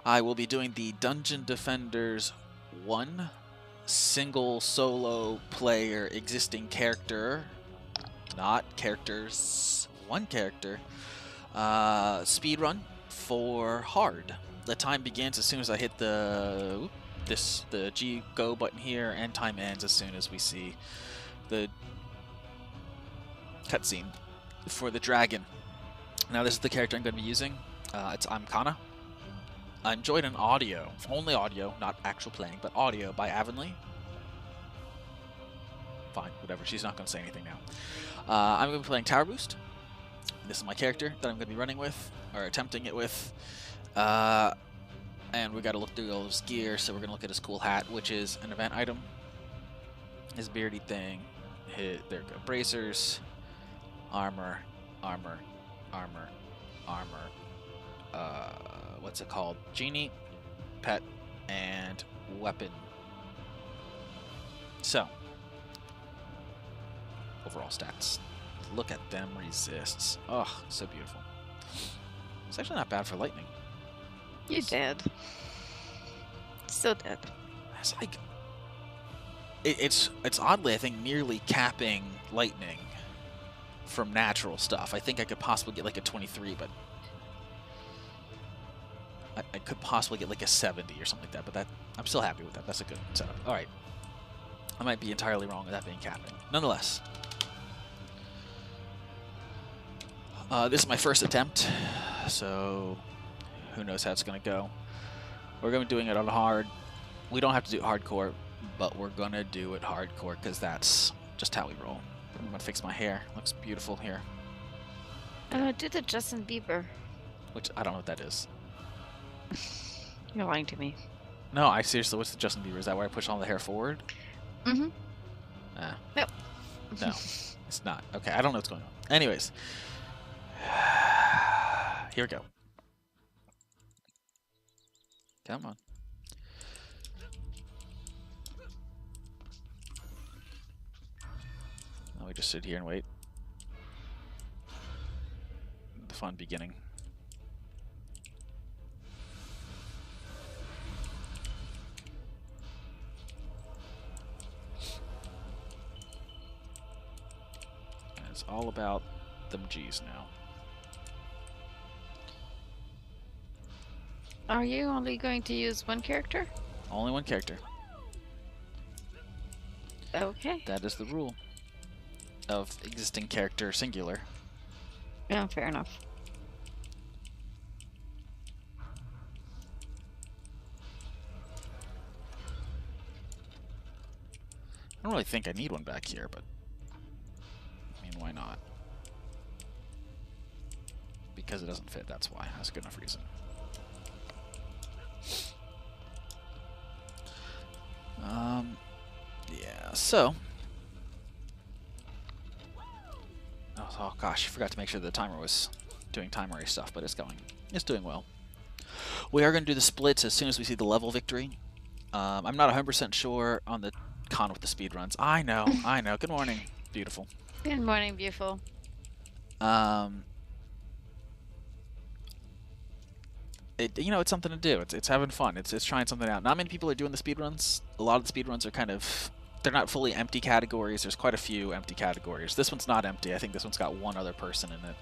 I will be doing the Dungeon Defenders 1 single solo player existing character, not characters, one character, speedrun for hard. The time begins as soon as I hit the G go button here, and time ends as soon as we see the cutscene for the dragon. Now this is the character I'm going to be using. I'm Kana. I'm joined in audio, only audio, not actual playing, but audio by Avonlea. Fine, whatever, she's not going to say anything now. I'm going to be playing Tower Boost. This is my character that I'm going to be running with, or attempting it with. And we got to look through all his gear, so we're going to look at his cool hat, which is an event item. His beardy thing, there we go, bracers, armor, what's it called? Genie, pet, and weapon. So, overall stats. Look at them resists. Oh, so beautiful. It's actually not bad for lightning. You dead. Still dead. It's like it's oddly, I think, nearly capping lightning from natural stuff. I think I could possibly get like a 23, but I could possibly get like a 70 or something like that, but I'm still happy with that. That's a good setup. All right. I might be entirely wrong with that being capping. Nonetheless, this is my first attempt, so who knows how it's going to go. We're going to be doing it on hard. We don't have to do hardcore, but we're going to do it hardcore because that's just how we roll. I'm going to fix my hair. Looks beautiful here. Do the Justin Bieber. Which, I don't know what that is. You're lying to me. No, I seriously, what's the Justin Bieber? Is that where I push all the hair forward? Mm-hmm. Nope. No, it's not. Okay, I don't know what's going on. Anyways. Here we go. Come on. Now we just sit here and wait. The fun beginning. And it's all about them G's now. Are you only going to use one character? Only one character. Okay. That is the rule of existing character singular. Yeah, fair enough. I don't really think I need one back here, but I mean, why not? Because it doesn't fit, that's why. That's a good enough reason. Yeah, so. Oh gosh, I forgot to make sure the timer was doing timery stuff, but it's going. It's doing well. We are going to do the splits as soon as we see the level victory. I'm not 100% sure on the con with the speed runs. I know, I know. Good morning, beautiful. Good morning, beautiful. You know, it's something to do. It's having fun. It's trying something out. Not many people are doing the speed runs. A lot of the speed runs are kind of, they're not fully empty categories. There's quite a few empty categories. This one's not empty. I think this one's got one other person in it.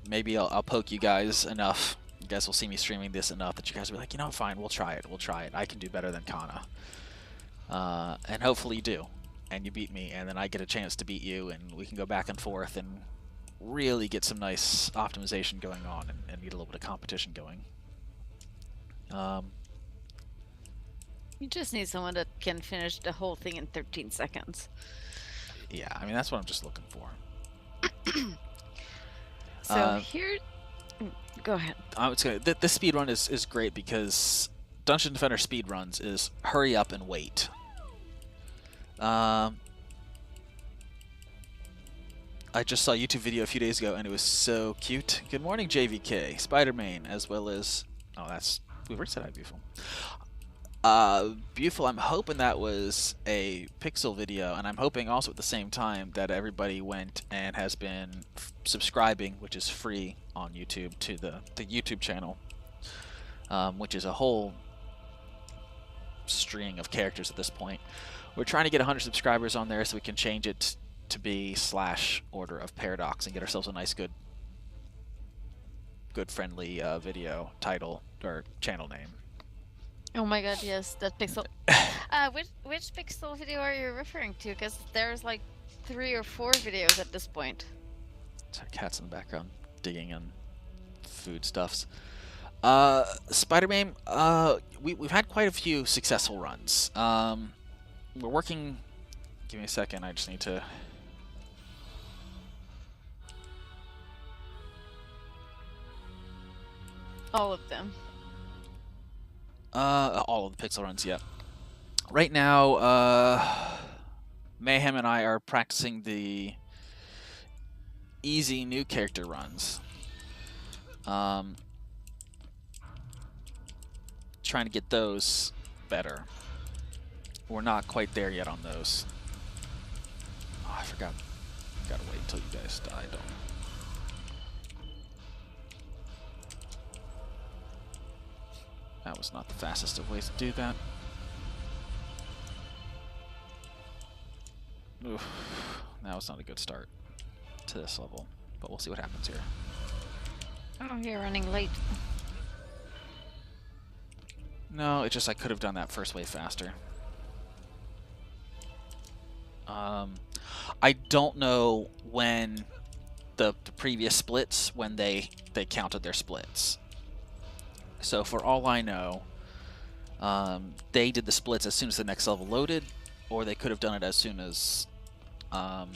Maybe I'll poke you guys enough. You guys will see me streaming this enough that you guys will be like, you know, fine, we'll try it. We'll try it. I can do better than Kana. And hopefully you do. And you beat me, and then I get a chance to beat you, and we can go back and forth and really get some nice optimization going on and get a little bit of competition going. You just need someone that can finish the whole thing in 13 seconds. Yeah, I mean, that's what I'm just looking for. So here... Go ahead. This speedrun is great because Dungeon Defender speedruns is hurry up and wait. I just saw a YouTube video a few days ago and it was so cute. Good morning, JVK, Spider-Man, as well as... Oh, that's... We already said hi, beautiful. Beautiful, I'm hoping that was a Pixel video, and I'm hoping also at the same time that everybody went and has been subscribing, which is free on YouTube, to the YouTube channel. which is a whole string of characters at this point. We're trying to get 100 subscribers on there so we can change it to be /Order of Paradox and get ourselves a nice, good friendly video title or channel name. Oh my god, yes, that pixel. Which pixel video are you referring to? Because there's like 3 or 4 videos at this point. Sorry, cats in the background digging in foodstuffs. Spider-Man, we've had quite a few successful runs. We're working... Give me a second, I just need to... All of them. All of the pixel runs, yeah. Right now, Mayhem and I are practicing the easy new character runs. Trying to get those better. We're not quite there yet on those. Oh, I forgot. Gotta wait until you guys die, don't. That was not the fastest of ways to do that. Oof. That was not a good start to this level, but we'll see what happens here. Oh, you're running late. No, it's just I could have done that first wave faster. I don't know when the previous splits, when they counted their splits. So for all I know, they did the splits as soon as the next level loaded, or they could have done it as soon as... I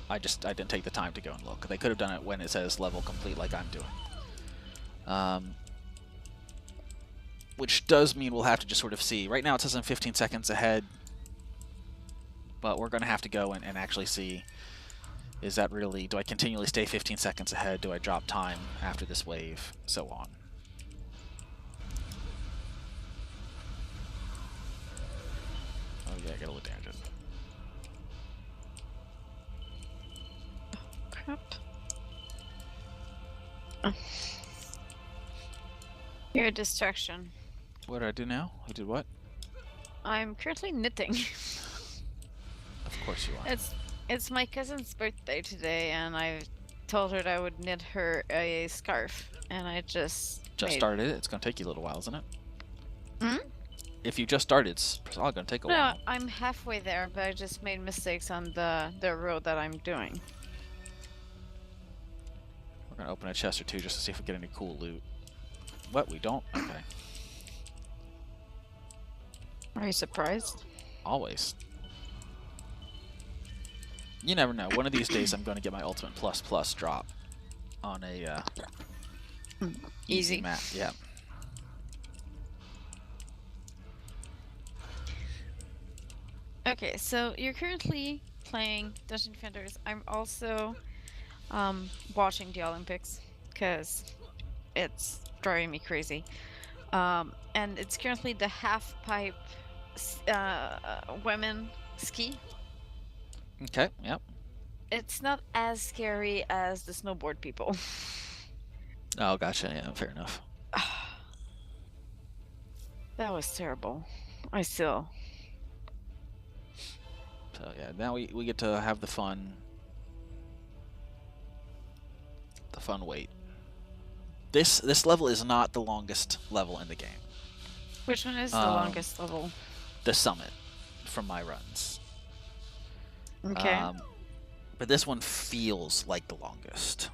didn't take the time to go and look. They could have done it when it says level complete like I'm doing. Which does mean we'll have to just sort of see. Right now it says I'm 15 seconds ahead, but we're going to have to go and actually see, is that really, do I continually stay 15 seconds ahead? Do I drop time after this wave? So on. Oh yeah, I got a little damage. Crap. You're a distraction. What do I do now? I did what? I'm currently knitting. Of course you are. It's my cousin's birthday today, and I told her that I would knit her a scarf, and I just started it. It's gonna take you a little while, isn't it? Hmm? If you just started, it's probably gonna take a while. No, I'm halfway there, but I just made mistakes on the row that I'm doing. We're gonna open a chest or two just to see if we get any cool loot. What? We don't? Okay. Are you surprised? Always. You never know. One of these days I'm going to get my Ultimate Plus drop on a easy map. Yeah. Okay, so you're currently playing Dungeon Defenders. I'm also watching the Olympics because it's driving me crazy. And it's currently the half pipe women ski. Okay, yep. It's not as scary as the snowboard people. Oh, gotcha. Yeah, fair enough. That was terrible. I still... So yeah, now we get to have the fun wait. This level is not the longest level in the game. Which one is the longest level? The summit, from my runs. Okay. But this one feels like the longest.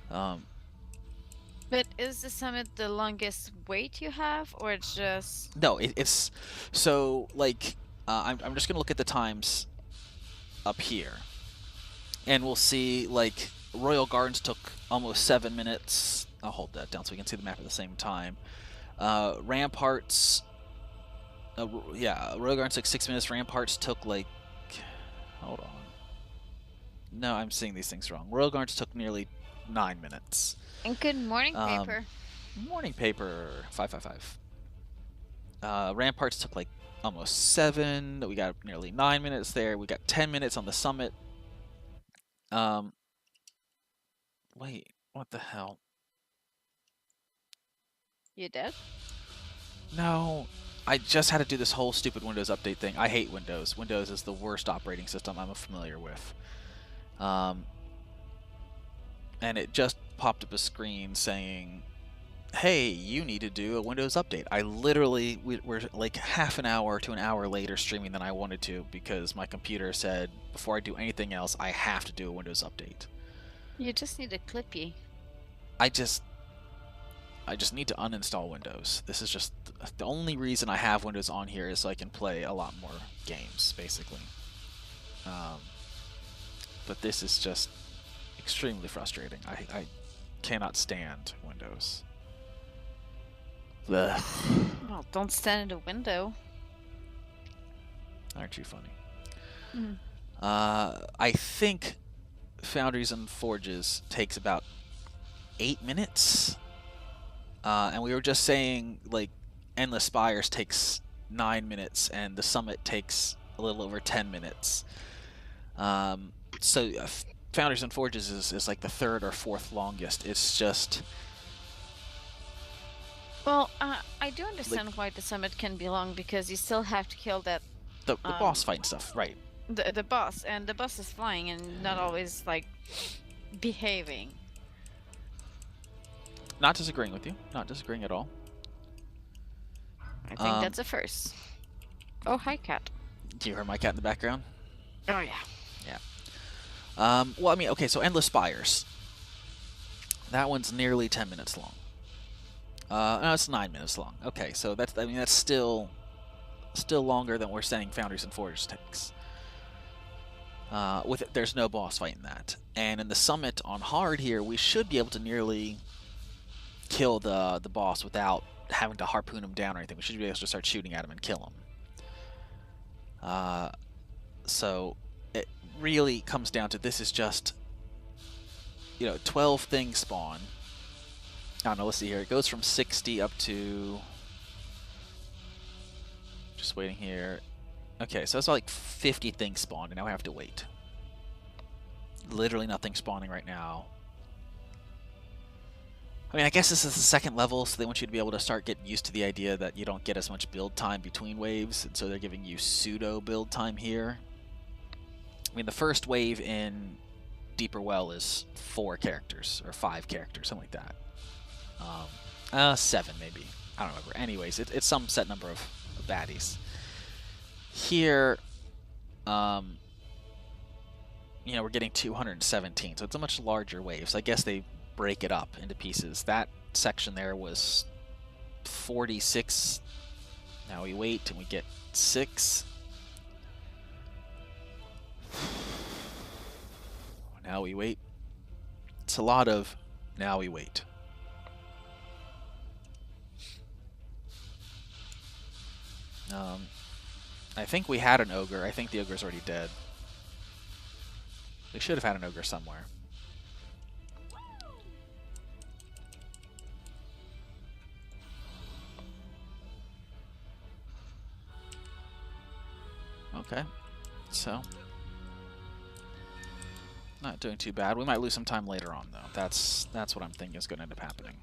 But is the summit the longest wait you have, or it's just... No, it's... So, like, I'm just going to look at the times up here. And we'll see, like, Royal Gardens took almost 7 minutes. I'll hold that down so we can see the map at the same time. Ramparts... yeah, Royal Gardens took 6 minutes. Ramparts took, like... Hold on. No, I'm seeing these things wrong. Royal Gardens took nearly 9 minutes. And good morning, paper. Morning paper, 555. Ramparts took like almost 7. We got nearly 9 minutes there. We got 10 minutes on the summit. Wait, what the hell? You dead? No, I just had to do this whole stupid Windows update thing. I hate Windows. Windows is the worst operating system I'm familiar with. And it just popped up a screen saying, hey, you need to do a Windows update. I literally, we're like half an hour to an hour later streaming than I wanted to because my computer said, before I do anything else, I have to do a Windows update. You just need a Clippy. I just need to uninstall Windows. This is just the only reason I have Windows on here is so I can play a lot more games, basically. But this is just extremely frustrating. I cannot stand Windows. Ugh. Well, don't stand in the window. Aren't you funny? Mm. I think Foundries and Forges takes about 8 minutes. And we were just saying, like, Endless Spires takes 9 minutes, and the Summit takes a little over 10 minutes. So Foundries and Forges is like the third or fourth longest. It's just... Well, I do understand why the summit can be long, because you still have to kill that... The boss fight and stuff, right. The boss, and the boss is flying and not always, like, behaving. Not disagreeing with you. Not disagreeing at all. I think that's a first. Oh, hi, cat. Do you hear my cat in the background? Oh, yeah. Yeah. Well, I mean, okay, so Endless Spires. That one's nearly 10 minutes long. No, it's 9 minutes long. Okay, so that's still longer than we're saying Foundries and Forges takes. With it, there's no boss fight in that. And in the Summit on hard here, we should be able to nearly kill the boss without having to harpoon him down or anything. We should be able to start shooting at him and kill him. So it really comes down to, this is just, 12 things spawn. I don't know, let's see here. It goes from 60 up to... Just waiting here. Okay, so it's like 50 things spawned, and now I have to wait. Literally nothing spawning right now. I mean, I guess this is the second level, so they want you to be able to start getting used to the idea that you don't get as much build time between waves, and so they're giving you pseudo build time here. I mean, the first wave in Deeper Well is 4 characters, or 5 characters, something like that. 7 maybe. I don't remember. Anyways, it's some set number of baddies. Here, we're getting 217, so it's a much larger wave. So I guess they break it up into pieces. That section there was 46. Now we wait and we get 6. Now we wait. It's a lot of now we wait. I think we had an ogre. I think the ogre's already dead. They should have had an ogre somewhere. Okay, so not doing too bad. We might lose some time later on, though. That's what I'm thinking is going to end up happening.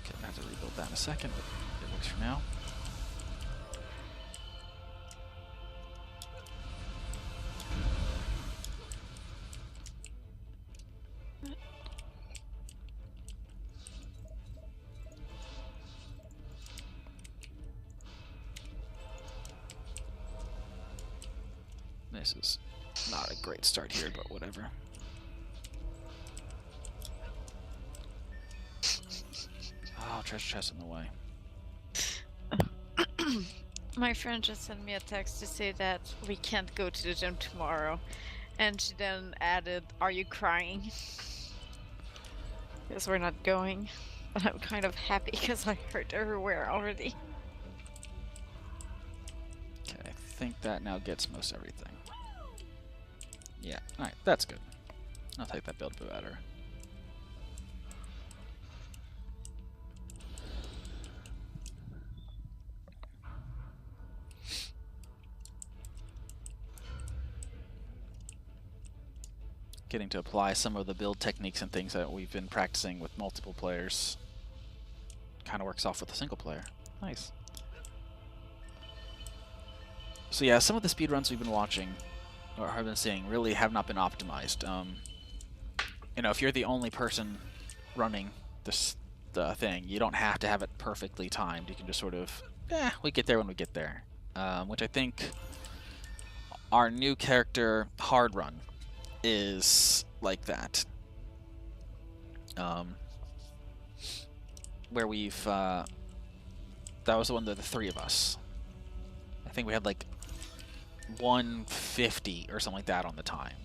Okay, I have to rebuild that in a second, but it works for now. This is not a great start here, but whatever. Oh, treasure chest in the way. My friend just sent me a text to say that we can't go to the gym tomorrow. And she then added, "Are you crying?" Because we're not going. But I'm kind of happy because I hurt everywhere already. Okay, I think that now gets most everything. Yeah, alright, that's good. I'll take that build a bit better. Getting to apply some of the build techniques and things that we've been practicing with multiple players. Kind of works off with a single player. Nice. So yeah, some of the speedruns we've been watching, or have been seeing, really have not been optimized. You know, if you're the only person running the thing, you don't have to have it perfectly timed. You can just sort of, we get there when we get there. Which I think our new character, Hard Run, is like that. Where we've, that was the one of the three of us. I think we had like 150 or something like that on the time.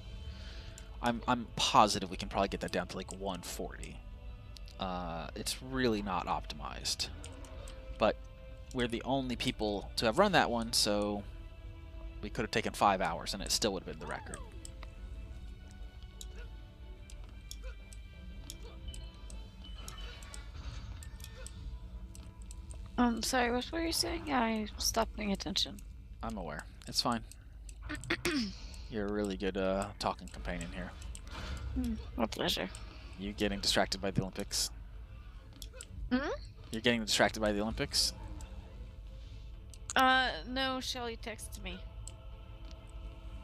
I'm positive we can probably get that down to like 140. It's really not optimized. But we're the only people to have run that one, so we could have taken 5 hours and it still would have been the record. Sorry, what were you saying? I stopped paying attention. I'm aware. It's fine. You're a really good talking companion here. My pleasure. You getting distracted by the Olympics? Hmm? You're getting distracted by the Olympics? No, Shelly texted me.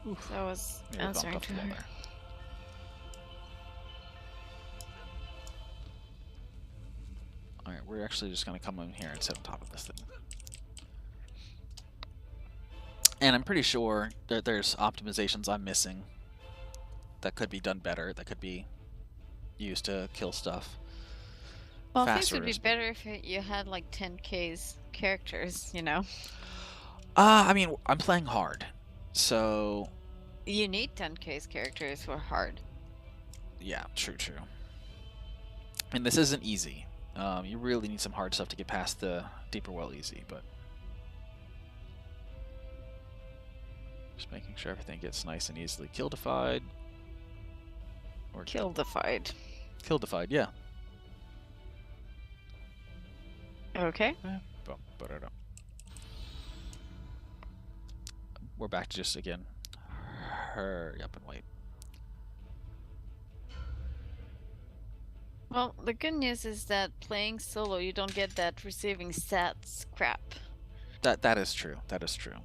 Oof. So I was Maybe answering bumped to off the wall her. there. Alright, we're actually just going to come in here and sit on top of this thing. And I'm pretty sure that there's optimizations I'm missing that could be done better, that could be used to kill stuff. Well, things would be better if you had like 10K's characters, you know? I mean, I'm playing hard, so... You need 10K's characters for hard. Yeah, true. And this isn't easy. You really need some hard stuff to get past the deeper well easy, but... Just making sure everything gets nice and easily kill-defied. Or Kill-defied. Kill-defied, yeah. Okay. We're back to just, again, hurry up and wait. Well, the good news is that playing solo, you don't get that receiving stats crap. That is true. That is true.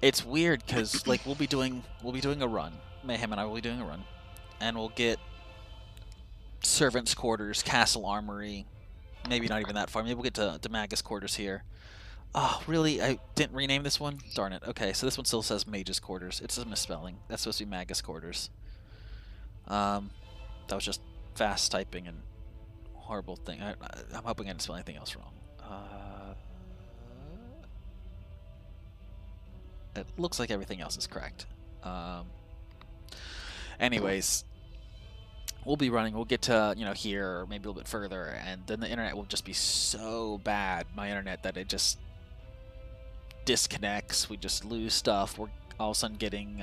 It's weird because like we'll be doing a run. Mayhem and I will be doing a run, and we'll get servants' quarters, castle armory. Maybe not even that far. Maybe we'll get to Magus quarters here. Oh, really? I didn't rename this one? Darn it. Okay, so this one still says Mage's quarters. It's a misspelling. That's supposed to be Magus quarters. That was just fast typing and horrible thing. I'm hoping I didn't spell anything else wrong. It looks like everything else is correct. Anyways, we'll be running. We'll get to, you know, here or maybe a little bit further, and then the internet will just be so bad, my internet, that it just disconnects. We just lose stuff. We're all of a sudden getting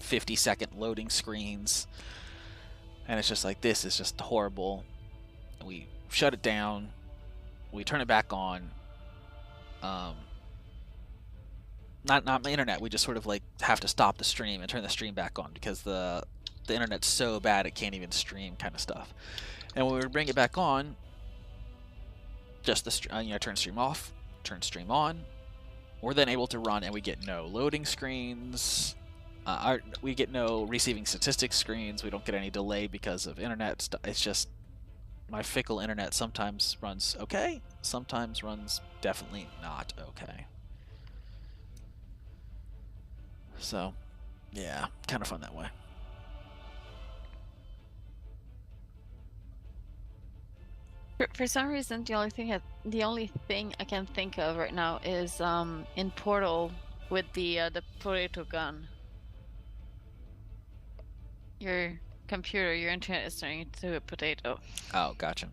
50-second loading screens, and it's just like, this is just horrible. We shut it down. We turn it back on. Not my internet. We just sort of like have to stop the stream and turn the stream back on because the internet's so bad it can't even stream, kind of stuff. And when we bring it back on, just the turn stream off, turn stream on. We're then able to run, and we get no loading screens. We get no receiving statistics screens. We don't get any delay because of internet. It's just my fickle internet sometimes runs okay, sometimes runs definitely not okay. So, yeah, kind of fun that way. For some reason, the only thing I can think of right now is in Portal with the potato gun. Your computer, your internet is turning into a potato. Oh, gotcha.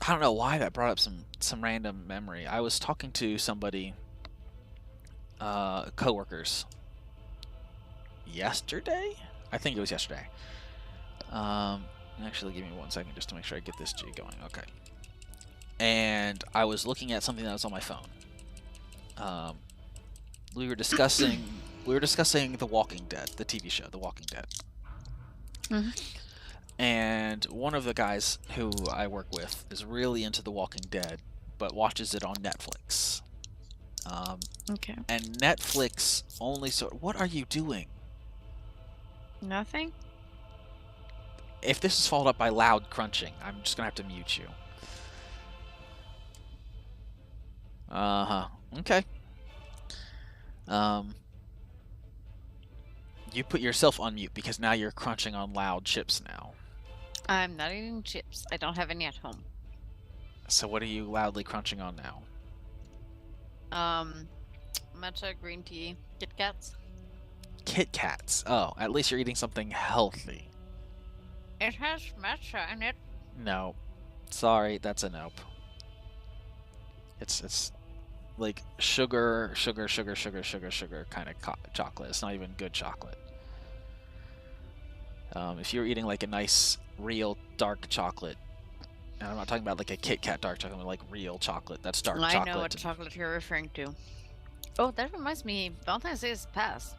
don't know why that brought up some random memory. I was talking to somebody, coworkers, yesterday. I think it was yesterday. Actually, give me 1 second just to make sure I get this G going. Okay. And I was looking at something that was on my phone. We were discussing The Walking Dead, the TV show, The Walking Dead. Mm-hmm. And one of the guys who I work with is really into The Walking Dead, but watches it on Netflix. Okay. And Netflix only what are you doing? Nothing? If this is followed up by loud crunching, I'm just gonna have to mute you. Okay. You put yourself on mute because now you're crunching on loud chips now. I'm not eating chips. I don't have any at home. So what are you loudly crunching on now? Matcha green tea, Kit Kats. Kit Kats. Oh, at least you're eating something healthy. It has matcha in it. No. Sorry, that's a nope. It's like sugar kind of chocolate. It's not even good chocolate. If you're eating like a nice, real dark chocolate, and I'm not talking about like a Kit Kat dark chocolate, but like real chocolate, that's dark chocolate. I know what chocolate you're referring to. Oh, that reminds me, Valentine's Day is past.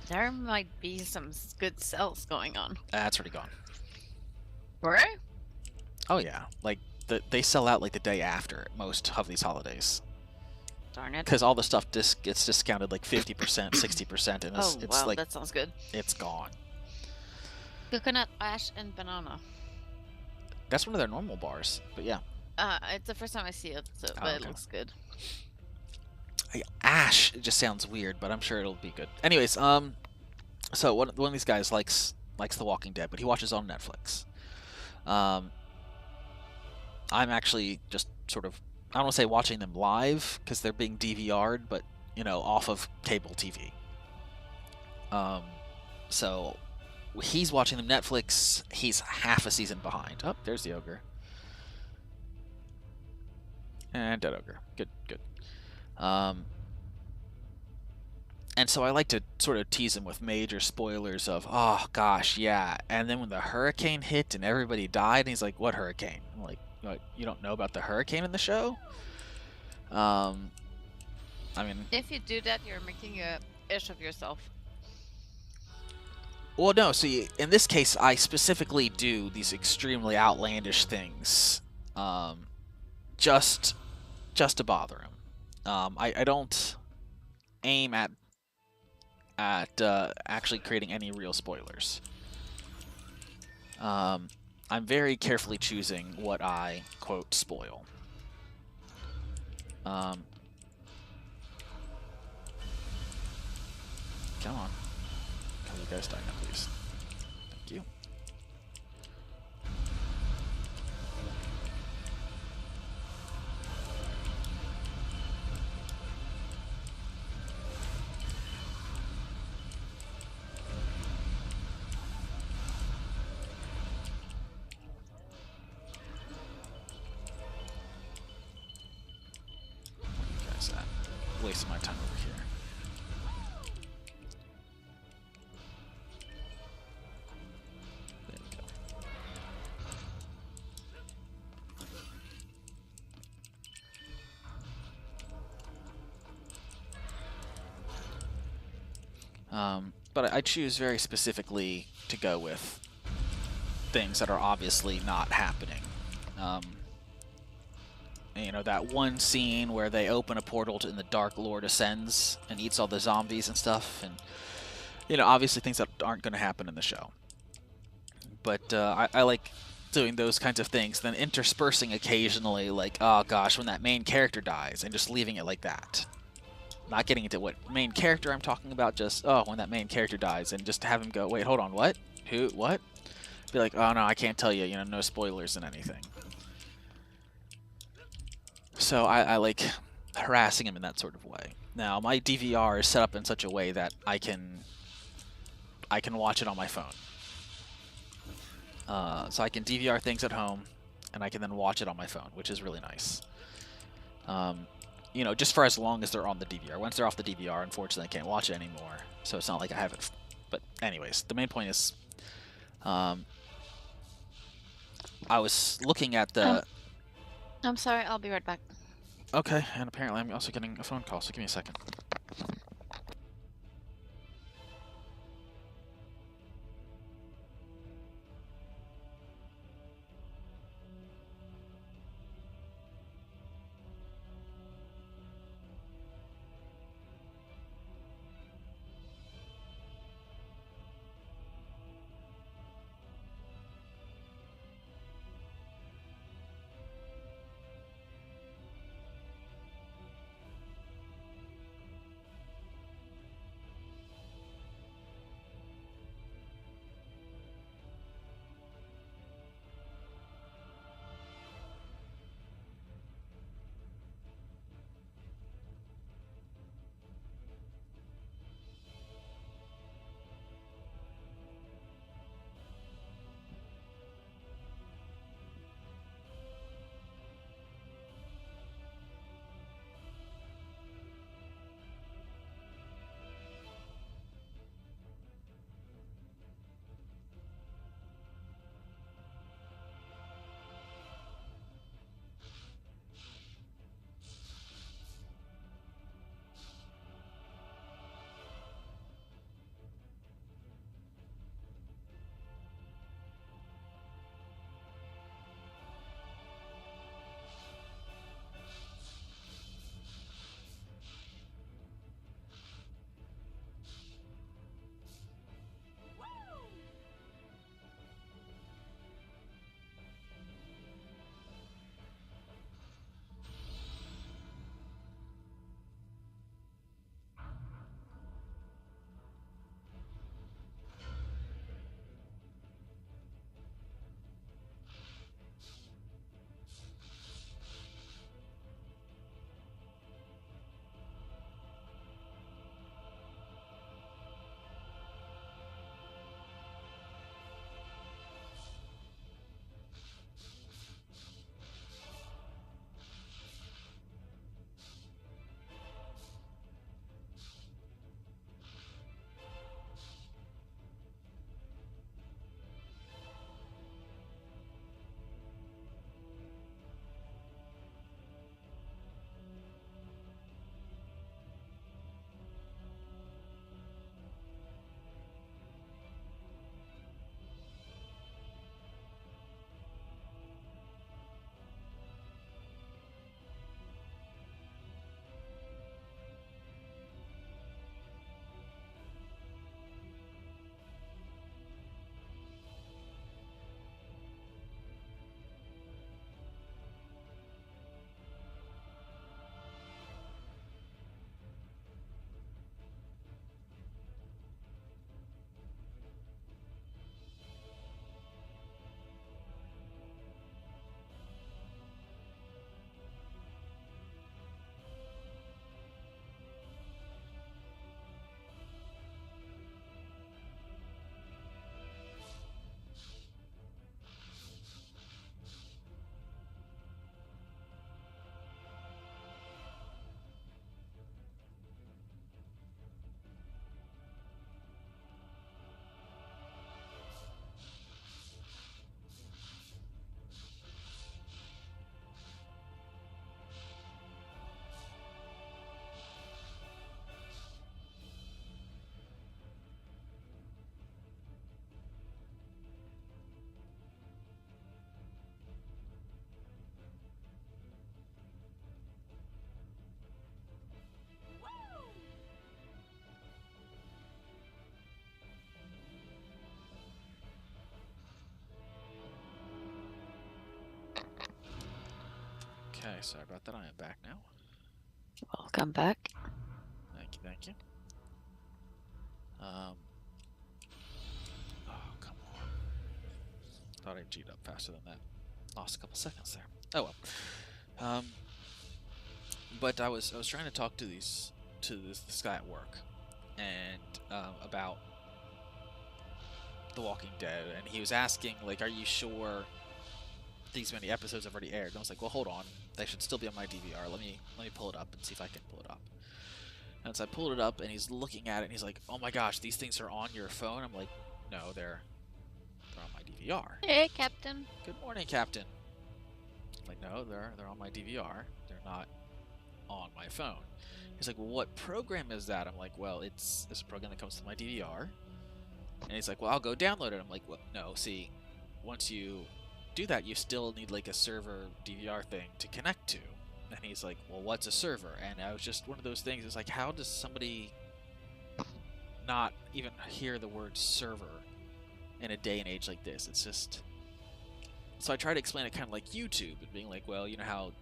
There might be some good sales going on. That's already gone. Right? Oh yeah, like they sell out like the day after most of these holidays. Darn it. Because all the stuff gets discounted like 50%, 60%, and it's wow, like that sounds good. it's gone. Coconut, ash, and banana. That's one of their normal bars, but yeah. It's the first time I see it, so but okay. It looks good. Ash, it just sounds weird, but I'm sure it'll be good. Anyways, so one of these guys likes The Walking Dead, but he watches on Netflix. I'm actually just sort of, I don't want to say watching them live because they're being DVR'd, but you know, off of cable TV. So he's watching them Netflix. He's half a season behind. Oh, there's the ogre. And dead ogre. Good. And so I like to sort of tease him with major spoilers of, oh gosh, yeah. And then when the hurricane hit and everybody died, and he's like, what hurricane? I'm like, what, you don't know about the hurricane in the show? I mean, if you do that, you're making a ish of yourself. Well, no. See, in this case, I specifically do these extremely outlandish things, just to bother him. I don't aim at actually creating any real spoilers. I'm very carefully choosing what I quote spoil. Come on. Can you guys die now, please? Thank you. Where are you guys at? Wasting my time over here. But I choose very specifically to go with things that are obviously not happening. You know, that one scene where they open a portal and the Dark Lord ascends and eats all the zombies and stuff, and you know, obviously things that aren't going to happen in the show. But I like doing those kinds of things, then interspersing occasionally, like, oh gosh, when that main character dies, and just leaving it like that. Not getting into what main character I'm talking about, just, oh, when that main character dies, and just have him go, wait, hold on, what? Who? What? Be like, oh, no, I can't tell you, you know, no spoilers and anything. So I like harassing him in that sort of way. Now, my DVR is set up in such a way that I can watch it on my phone. So I can DVR things at home, and I can then watch it on my phone, which is really nice. You know, just for as long as they're on the DVR. Once they're off the DVR, unfortunately, I can't watch it anymore. So it's not like I have it. But anyways, the main point is, I was looking at the. I'm sorry, I'll be right back. Okay, and apparently I'm also getting a phone call, so give me a second. Okay, sorry about that. I am back now. Welcome back. Thank you, thank you. Oh, come on. Thought I G'd up faster than that. Lost a couple seconds there. Oh well. But I was trying to talk to this guy at work, and about The Walking Dead, and he was asking, like, are you sure these many episodes have already aired. And I was like, well, hold on, they should still be on my DVR. Let me pull it up and see if I can pull it up. And so I pulled it up, and he's looking at it, and he's like, oh my gosh, these things are on your phone? I'm like, no, they're on my DVR. Hey, Captain. Good morning, Captain. I'm like, no, they're on my DVR. They're not on my phone. He's like, well, what program is that? I'm like, well, it's a program that comes to my DVR. And he's like, well, I'll go download it. I'm like, well, no, see, once you do that, you still need like a server DVR thing to connect to. And he's like, well, what's a server? And I was just one of those things. It's like, how does somebody not even hear the word server in a day and age like this? It's just... So I try to explain it kind of like YouTube, and being like, well, you know how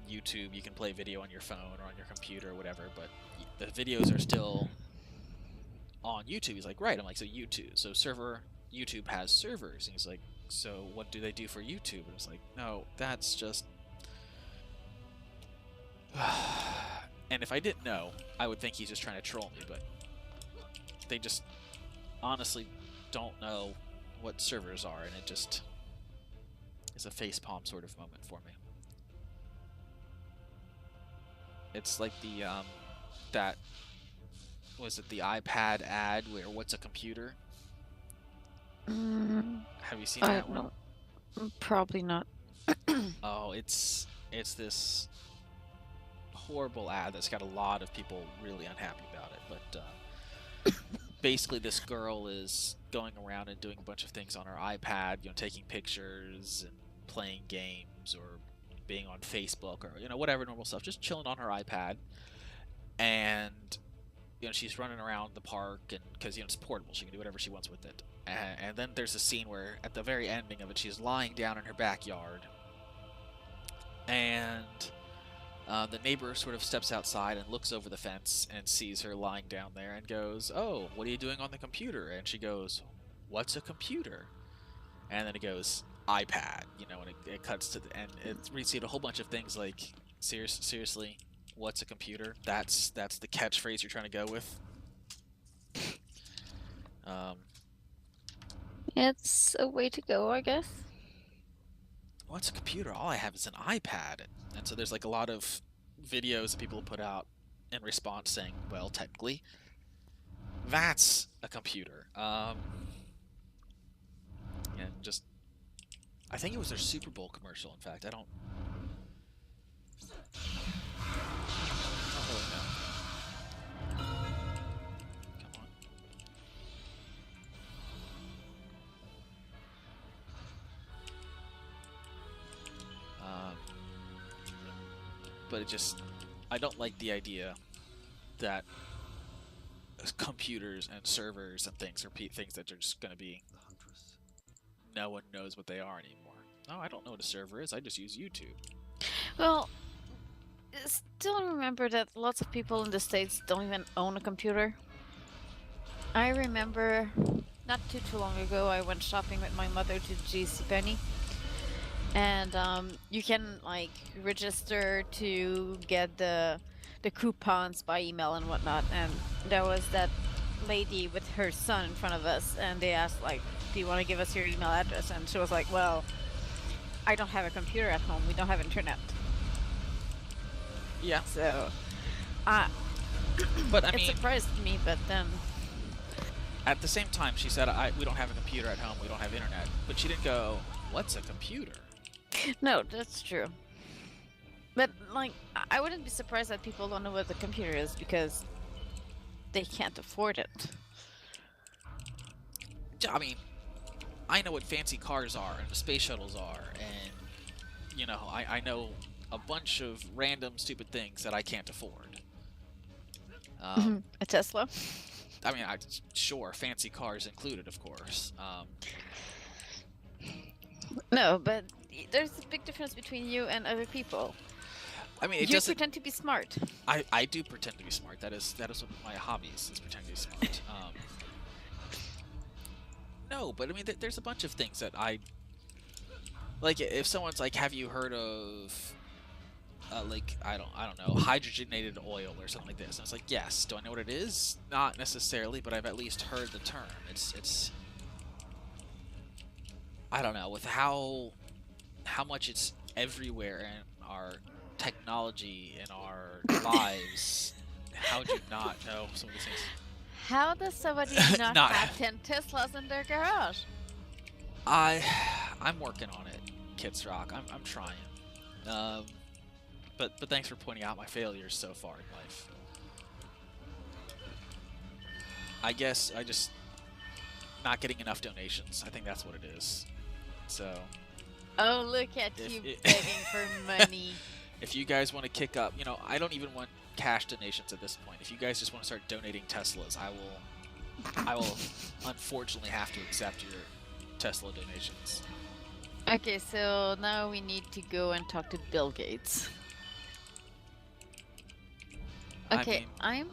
YouTube, you can play video on your phone or on your computer or whatever, but the videos are still on YouTube. He's like, right. I'm like, so YouTube, so YouTube has servers. And he's like, so what do they do for YouTube? And it's like, no, that's just... And if I didn't know, I would think he's just trying to troll me, but they just honestly don't know what servers are, and it just is a facepalm sort of moment for me. It's like the that was it the iPad ad where what's a computer? Have you seen that one? Probably not. Oh, it's this horrible ad that's got a lot of people really unhappy about it. But basically, this girl is going around and doing a bunch of things on her iPad, you know, taking pictures and playing games or being on Facebook or, you know, whatever normal stuff, just chilling on her iPad. And, you know, she's running around the park, and because, you know, it's portable, she can do whatever she wants with it. And then there's a scene where, at the very ending of it, she's lying down in her backyard, and the neighbor sort of steps outside and looks over the fence and sees her lying down there and goes, oh, what are you doing on the computer? And she goes, what's a computer? And then it goes, iPad, you know, and it cuts to the end. We see a whole bunch of things like, seriously, what's a computer? That's the catchphrase you're trying to go with. It's a way to go, I guess. What's a computer? All I have is an iPad. And so there's like a lot of videos that people put out in response saying, well, technically, that's a computer. And just, I think it was their Super Bowl commercial, in fact. I don't really know. Come on. But it just, I don't like the idea that computers and servers and things are things that are just going to be, no one knows what they are anymore. Oh, I don't know what a server is, I just use YouTube. Well, still remember that lots of people in the States don't even own a computer. I remember not too long ago I went shopping with my mother to JCPenney, and you can like register to get the coupons by email and whatnot, and there was that lady with her son in front of us, and they asked like, do you want to give us your email address? And she was like, well, I don't have a computer at home, we don't have internet. Yeah. So but I mean, it surprised me, but then at the same time she said, we don't have a computer at home, we don't have internet, but she didn't go, what's a computer? no, that's true. But like, I wouldn't be surprised that people don't know what a computer is because they can't afford it. I mean, I know what fancy cars are and the space shuttles are, and, you know, I know a bunch of random stupid things that I can't afford. A Tesla? I mean, sure, fancy cars included, of course. No, but there's a big difference between you and other people. I mean, you pretend to be smart. I do pretend to be smart. That is one of my hobbies, is pretending to be smart. No, but I mean, there's a bunch of things that I like. If someone's like, "Have you heard of like I don't know, hydrogenated oil or something like this?" And I was like, "Yes." Do I know what it is? Not necessarily, but I've at least heard the term. It's I don't know, with how how much it's everywhere in our technology, in our lives. How do you not know some of these things? How does somebody not Not. have 10 Teslas in their garage? I'm working on it, Kids Rock. I'm trying. But thanks for pointing out my failures so far in life. I guess I just not getting enough donations. I think that's what it is. So. Oh, look at you begging for money. If you guys want to kick up, you know, I don't even want cash donations at this point. If you guys just want to start donating Teslas, I will unfortunately have to accept your Tesla donations. Okay, so now we need to go and talk to Bill Gates. Okay, I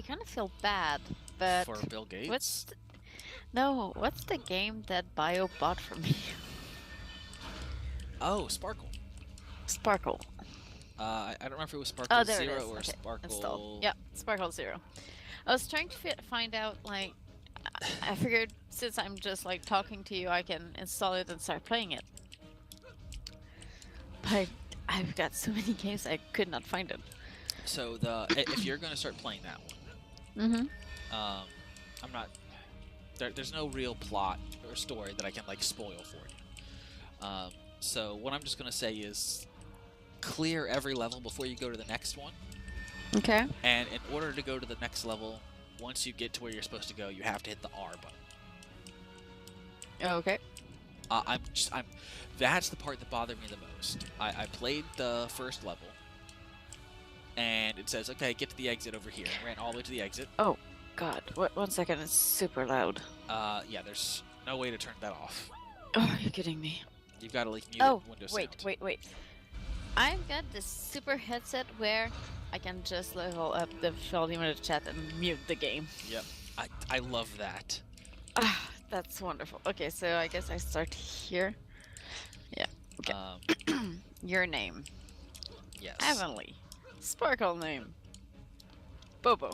kind of feel bad, but for Bill Gates. What's the game that Bio bought for me? Oh, Sparkle. Sparkle. I don't remember if it was Sparkle Zero or okay. Sparkle. Installed. Yeah, Sparkle Zero. I was trying to find out, like, I figured since I'm just like talking to you, I can install it and start playing it. But I've got so many games I could not find it. So if you're going to start playing that one, I'm not. There's no real plot or story that I can like spoil for you. So what I'm just going to say is clear every level before you go to the next one. Okay. And in order to go to the next level, once you get to where you're supposed to go, you have to hit the R button. Okay. That's the part that bothered me the most. I played the first level, and it says, okay, get to the exit over here. I ran all the way to the exit. Oh, God. One second, it's super loud. Yeah, there's no way to turn that off. Oh, are you kidding me? You've got to like mute Windows sound. Wait. I've got this super headset where I can just level up the volume of the chat and mute the game. Yep. I love that. Ah, that's wonderful. Okay, so I guess I start here. Yeah. Okay. Your name. Yes. Heavenly. Sparkle name. Bobo.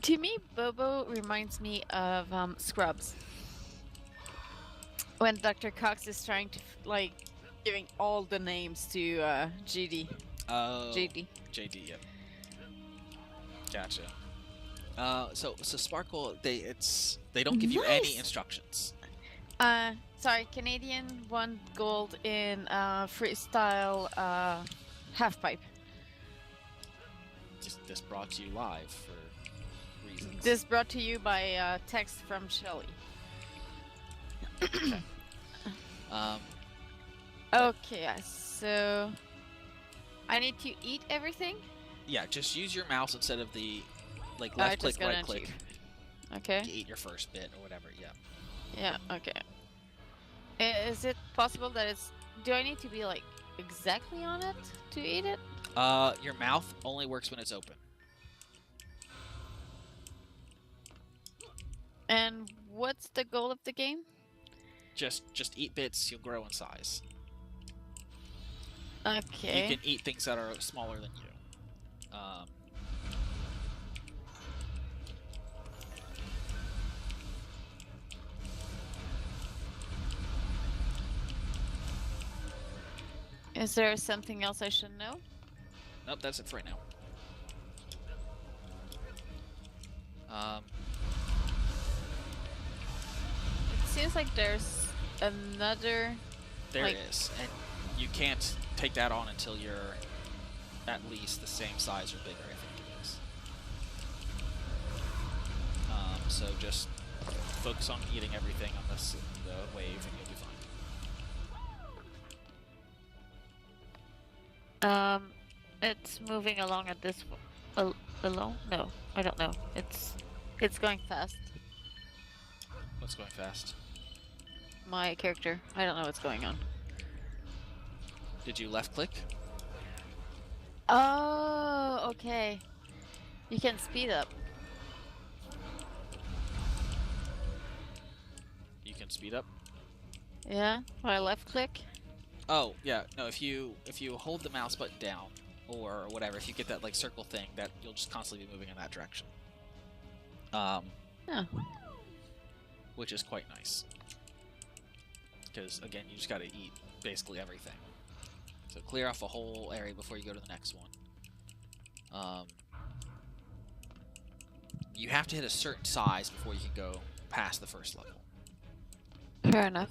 To me, Bobo reminds me of Scrubs. When Dr. Cox is trying to, like, giving all the names to GD. Oh. JD. JD, yep. Gotcha. So Sparkle, they don't give you any instructions. Sorry, Canadian 1 gold in freestyle half pipe. This brought to you live for reasons. This brought to you by text from Shelly. Okay. Okay, so I need to eat everything? Yeah, just use your mouse instead of the like left click, right click. Okay. To eat your first bit or whatever, yeah. Yeah, okay. Is it possible that it's... Do I need to be, like, exactly on it to eat it? Your mouth only works when it's open. And what's the goal of the game? Just eat bits, you'll grow in size. Okay. You can eat things that are smaller than you. Is there something else I should know? Nope, that's it for right now. It seems like there's another... There is, and you can't take that on until you're at least the same size or bigger, I think it is. So just focus on eating everything on this wave and you'll be fine. It's moving along at this... alone? No, I don't know. It's going fast. What's going fast? My character. I don't know what's going on. Did you left click? Oh, okay. You can speed up. You can speed up? Yeah, by left click. Oh, yeah. No, if you hold the mouse button down or whatever, if you get that like circle thing, that you'll just constantly be moving in that direction. Yeah. which is quite nice. Because, again, you just gotta eat basically everything. So clear off a whole area before you go to the next one. You have to hit a certain size before you can go past the first level. Fair enough.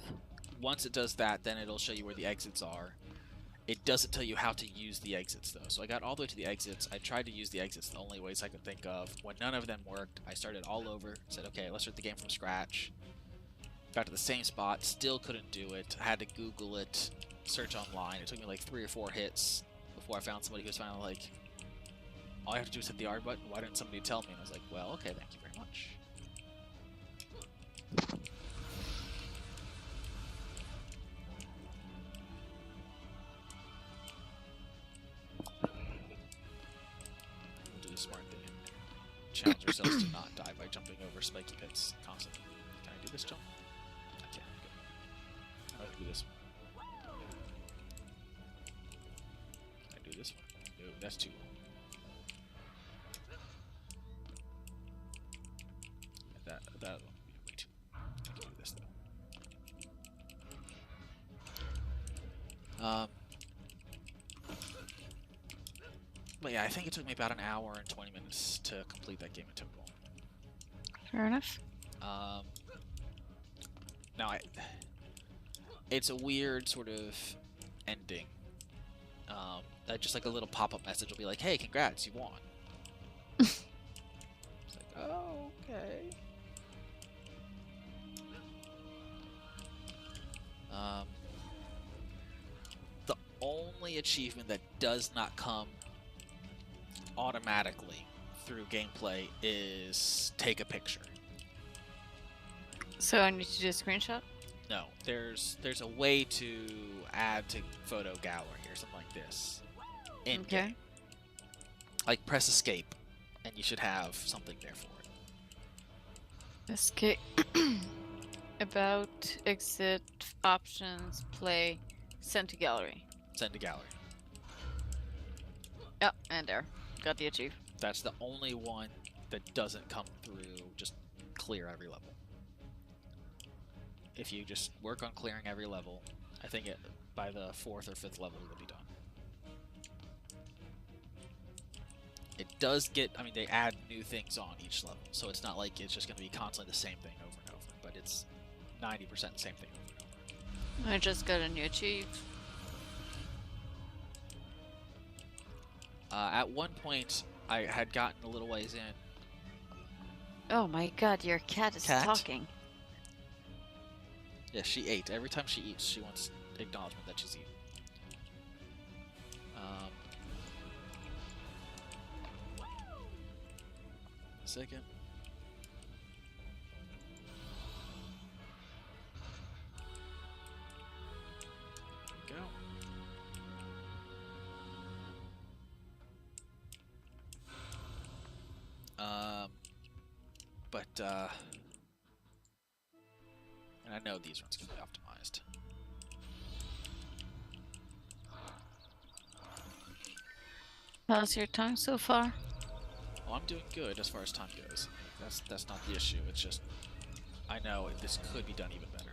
Once it does that, then it'll show you where the exits are. It doesn't tell you how to use the exits, though. So I got all the way to the exits. I tried to use the exits the only ways I could think of. When none of them worked, I started all over. Said, okay, let's start the game from scratch. Got to the same spot, still couldn't do it. I had to Google it, search online. It took me like 3 or 4 hits before I found somebody who was finally like, all I have to do is hit the R button. Why didn't somebody tell me? And I was like, well, okay, thank you very much. We'll do the smart thing and challenge ourselves to not die by jumping over spiky pits constantly. Can I do this jump? I can. Good. How do I do this one? Can I do this one? No, that's too long. That'll be way too long. I can do this though. But yeah, I think it took me about an hour and 20 minutes to complete that game in total. Fair enough. Now, it's a weird sort of ending. Just like a little pop-up message will be like, hey, congrats, you won. It's like, oh, okay. The only achievement that does not come automatically through gameplay is take a picture. So I need to do a screenshot? No, there's a way to add to photo gallery or something like this in game. Like press escape, and you should have something there for it. Escape. About, exit, options, play, send to gallery. Send to gallery. Oh, and there. Got the achieve. That's the only one that doesn't come through just clear every level. If you just work on clearing every level, I think by the 4th or 5th level it'll be done. It does get, I mean, they add new things on each level, so it's not like it's just going to be constantly the same thing over and over, but it's 90% the same thing over and over. I just got a new achieve. At one point, I had gotten a little ways in. Oh my god, your cat is talking. Yeah, she ate. Every time she eats, she wants acknowledgement that she's eaten. A second. Go. And I know these runs can be optimized. How's your time so far? Well, I'm doing good as far as time goes. That's not the issue. It's just I know this could be done even better.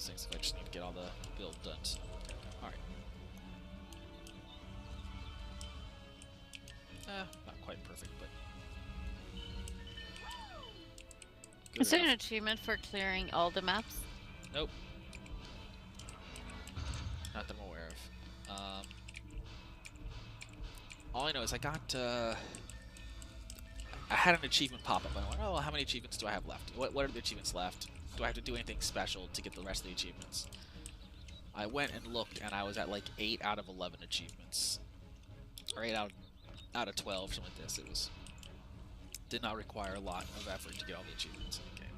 Things if I just need to get all the build done. So. Alright. Not quite perfect, but good Is there an enough. achievement for clearing all the maps? Nope. Not that I'm aware of. All I know is I got I had an achievement pop up and I went, oh, how many achievements do I have left? What are the achievements left? Do I have to do anything special to get the rest of the achievements? I went and looked, and I was at like 8 out of 11 achievements, or 8 out of 12, something like this. It did not require a lot of effort to get all the achievements in the game,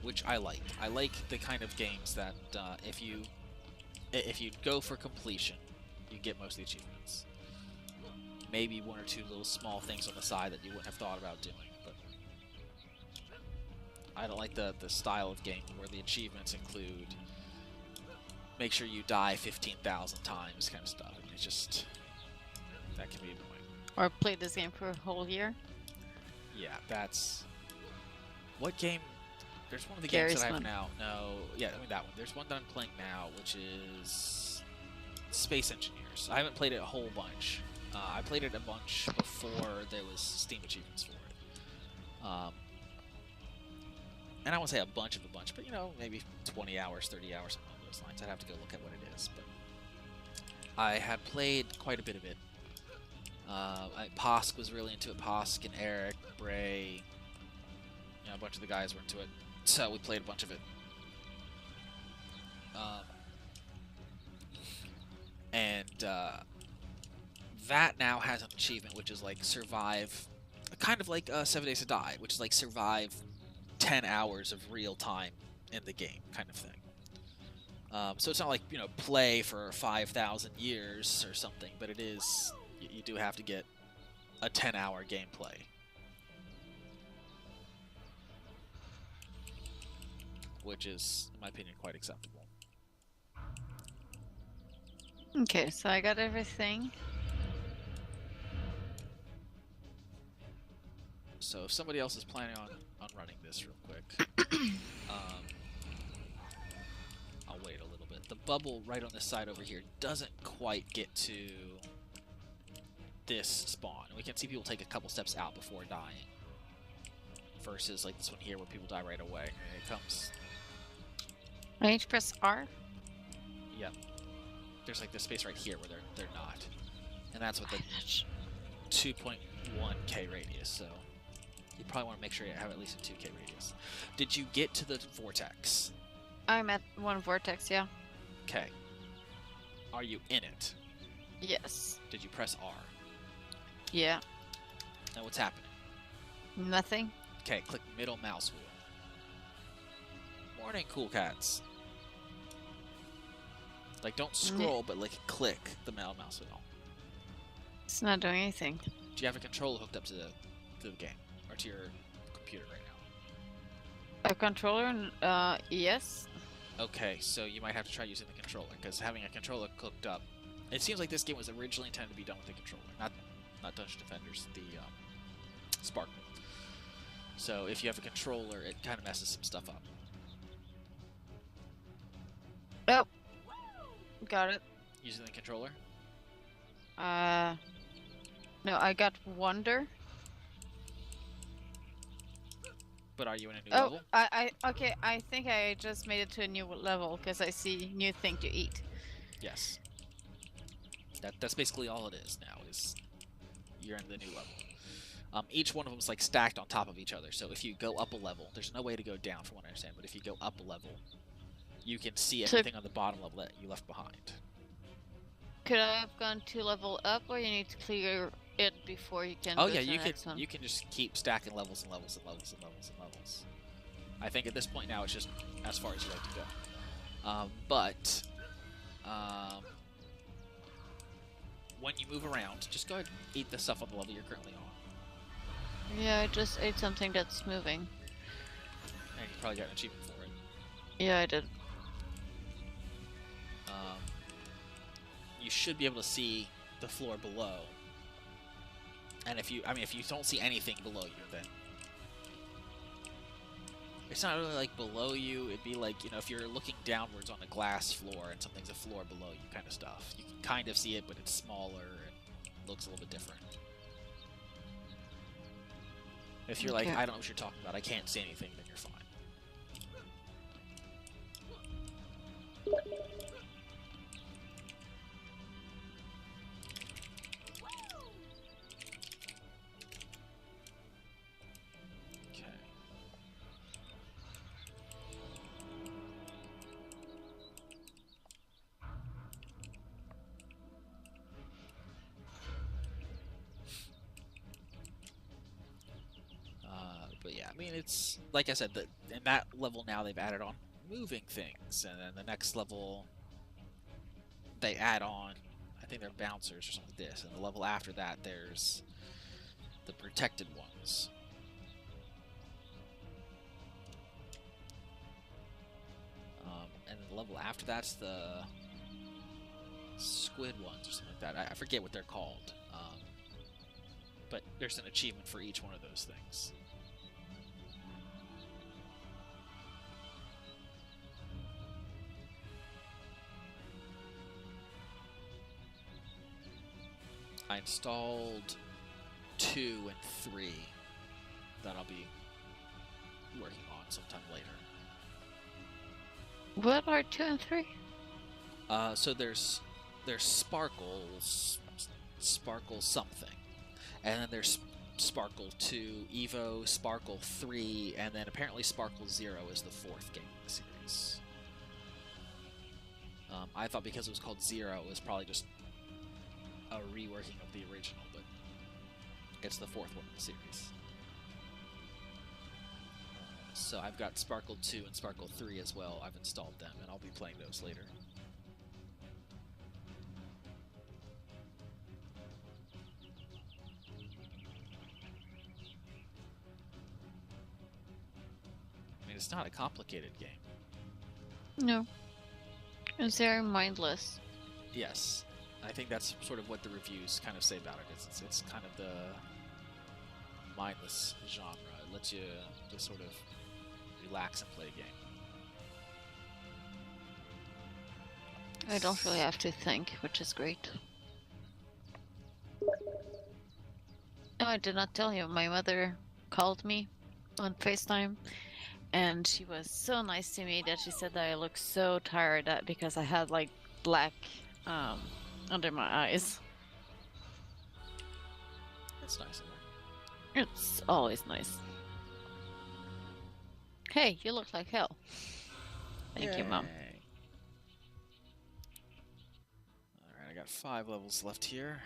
which I like. I like the kind of games that if you go for completion, you get most of the achievements. Maybe one or two little small things on the side that you wouldn't have thought about doing, but I don't like the style of game where the achievements include make sure you die 15,000 times kind of stuff. I mean, it's just, that can be annoying. Or play this game for a whole year. Yeah, that's... What game? There's one of the games that I have now. No, yeah, I mean that one. There's one that I'm playing now, which is Space Engineers. I haven't played it a whole bunch. I played it a bunch before there was Steam achievements for it. And I won't say a bunch, but you know, maybe 20 hours, 30 hours, something along those lines. I'd have to go look at what it is. But I had played quite a bit of it. Posk was really into it. Posk and Eric, Bray, you know, a bunch of the guys were into it. So we played a bunch of it. That now has an achievement, which is like survive, kind of like 7 Days to Die, which is like survive 10 hours of real time in the game, kind of thing. So it's not like, you know, play for 5,000 years or something, but it is, you do have to get a 10-hour gameplay. Which is, in my opinion, quite acceptable. Okay, so I got everything. So if somebody else is planning on running this real quick, I'll wait a little bit. The bubble right on this side over here doesn't quite get to this spawn. We can see people take a couple steps out before dying. Versus like this one here where people die right away. And it comes... I need to press R? Yep. There's like this space right here where they're not. And that's what the 2.1k radius, so you probably want to make sure you have at least a 2k radius. Did you get to the vortex? I'm at one vortex, yeah. Okay. Are you in it? Yes. Did you press R? Yeah. Now what's happening? Nothing. Okay, click middle mouse wheel. Morning, cool cats. Like, don't scroll, but like click the middle mouse wheel. It's not doing anything. Do you have a controller hooked up to the game? Or to your computer right now? A controller? Yes. Okay, so you might have to try using the controller, because having a controller hooked up... It seems like this game was originally intended to be done with the controller, not Dungeon Defenders, the Spark. So if you have a controller, it kind of messes some stuff up. Oh. Got it. Using the controller? No, I got Wonder. But are you in a new level? Okay, I think I just made it to a new level, because I see new thing to eat. Yes. That's basically all it is now, is you're in the new level. Each one of them is like stacked on top of each other, so if you go up a level, there's no way to go down from what I understand, but if you go up a level, you can see everything on the bottom level that you left behind. Could I have gone to level up, or you need to clear it before you can Oh go yeah, to the you next can one? you can just keep stacking levels and levels and levels and levels and levels. I think at this point now it's just as far as you like to go. When you move around, just go ahead and eat the stuff on the level you're currently on. Yeah, I just ate something that's moving. And you probably got an achievement for it. Yeah, I did. You should be able to see the floor below. And if you don't see anything below you, then it's not really like below you. It'd be like, you know, if you're looking downwards on a glass floor and something's a floor below you kind of stuff. You can kind of see it, but it's smaller and looks a little bit different. If you're like, I don't know what you're talking about, I can't see anything, then you're fine. mean, it's like I said, in that level now they've added on moving things, and then the next level they add on, I think they're bouncers or something like this, and the level after that there's the protected ones. And then the level after that's the squid ones or something like that. I forget what they're called, but there's an achievement for each one of those things. I installed 2 and 3 that I'll be working on sometime later. What are 2 and 3? So there's Sparkles, Sparkle something, and then there's Sparkle 2, Evo, Sparkle 3, and then apparently Sparkle 0 is the 4th game in the series. I thought because it was called 0, it was probably just a reworking of the original, but it's the 4th one in the series. So I've got Sparkle 2 and Sparkle 3 as well. I've installed them, and I'll be playing those later. I mean, it's not a complicated game. No. It's very mindless. Yes. I think that's sort of what the reviews kind of say about it. It's kind of the mindless genre. It lets you just sort of relax and play a game. I don't really have to think, which is great. Oh, I did not tell you. My mother called me on FaceTime, and she was so nice to me that she said that I look so tired because I had like black under my eyes. That's nice of her. It's always nice. Hey, you look like hell. Thank you, Mom. Alright, I got 5 levels left here.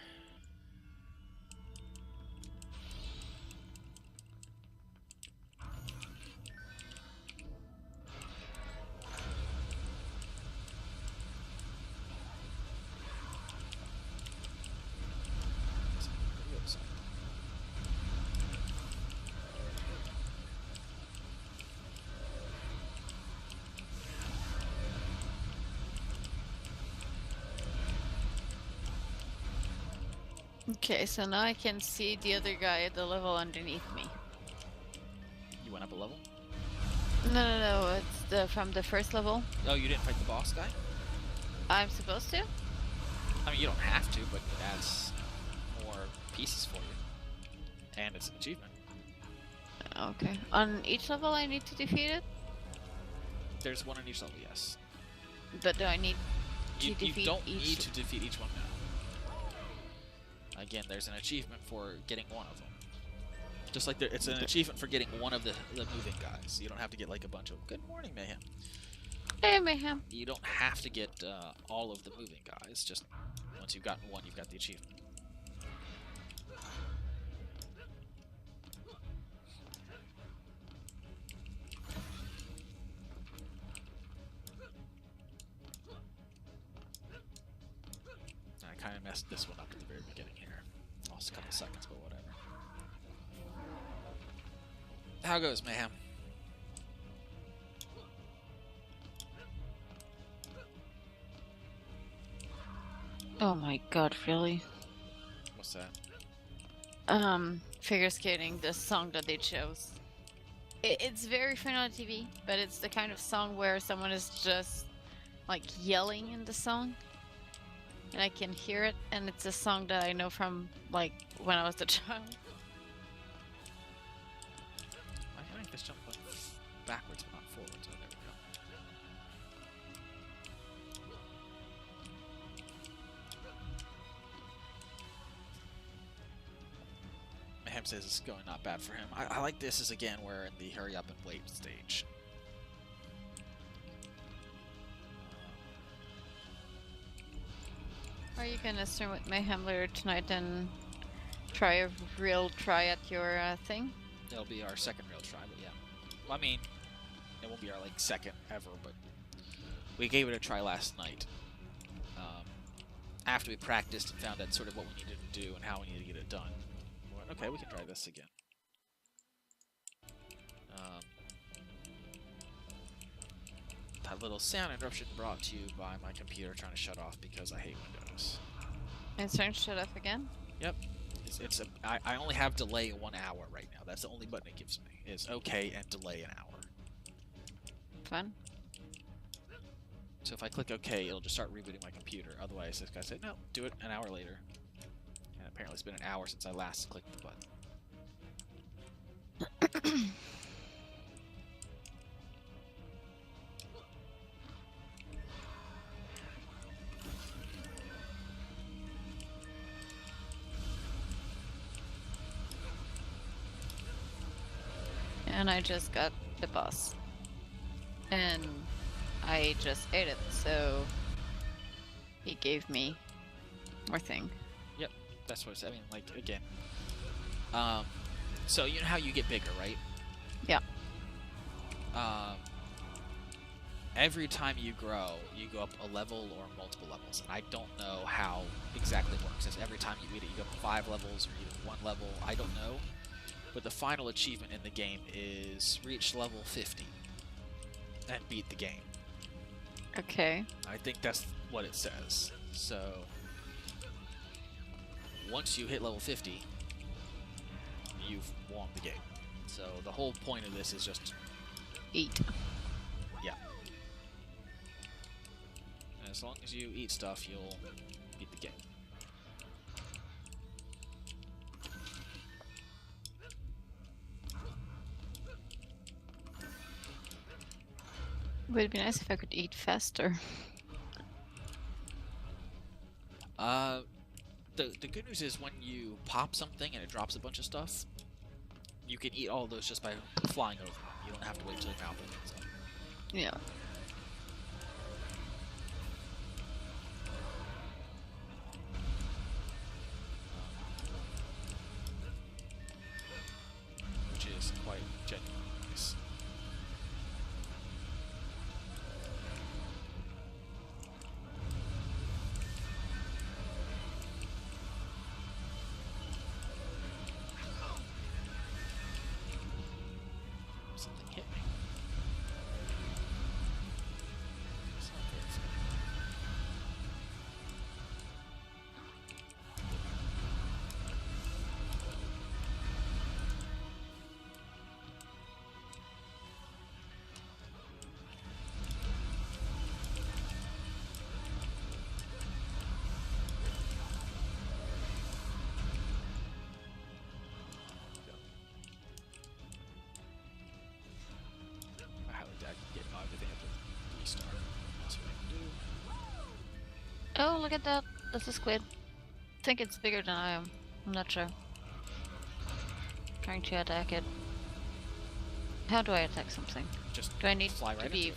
Okay, so now I can see the other guy at the level underneath me. You went up a level? No, it's from the first level. Oh, you didn't fight the boss guy? I'm supposed to? I mean, you don't have to, but it adds more pieces for you. And it's an achievement. Okay. On each level I need to defeat it? There's one on each level, yes. But do I need to You defeat don't each? need to defeat each one now. Again, there's an achievement for getting one of them. Just like it's an achievement for getting one of the moving guys. You don't have to get like a bunch of them. Good morning, Mayhem. Hey, Mayhem. You don't have to get all of the moving guys. Just once you've gotten one, you've got the achievement. I kind of messed this one up at the very beginning here. Lost a couple seconds, but whatever. How goes, Mayhem? Oh my god, really? What's that? Figure skating, the song that they chose. It's very fun on TV, but it's the kind of song where someone is just like yelling in the song. And I can hear it, and it's a song that I know from like when I was a child. I feel like this jump went backwards but not forwards. Oh, there we go. Mayhem says it's going not bad for him. I like this as again we're in the hurry up and wait stage. Are you gonna stream with Mayhem later tonight and try a real try at your thing? It'll be our second real try, but yeah. I mean, it won't be our like second ever, but we gave it a try last night. After we practiced and found out sort of what we needed to do and how we needed to get it done. We went, okay, we can try this again. That little sound interruption brought to you by my computer trying to shut off because I hate Windows. It's trying to shut off again? Yep. I only have delay 1 hour right now. That's the only button it gives me. Is okay and delay an hour. Fun. So if I click OK, it'll just start rebooting my computer. Otherwise, this guy said, no, do it an hour later. And apparently it's been an hour since I last clicked the button. And I just got the boss. And I just ate it, so he gave me more thing. Yep, that's what it's, I mean, like, again. So you know how you get bigger, right? Yeah. Every time you grow, you go up a level or multiple levels. And I don't know how exactly it works. It's every time you eat it, you go up 5 levels or even 1 level. I don't know. But the final achievement in the game is reach level 50 and beat the game. Okay. I think that's what it says. So once you hit level 50, you've won the game. So the whole point of this is just Eat. yeah. And as long as you eat stuff, you'll beat the game. Would be nice if I could eat faster. The good news is when you pop something and it drops a bunch of stuff, you can eat all of those just by flying over them. You don't have to wait till your mouth opens up. Yeah. Which is quite genuinely nice. Something hit me. It's not very fun. I highly doubt you get by, but they have to restart. That's what I can do. Oh, look at that. That's a squid. I think it's bigger than I am. I'm not sure. Trying to attack it. How do I attack something? Just Do I need fly to right be... into it.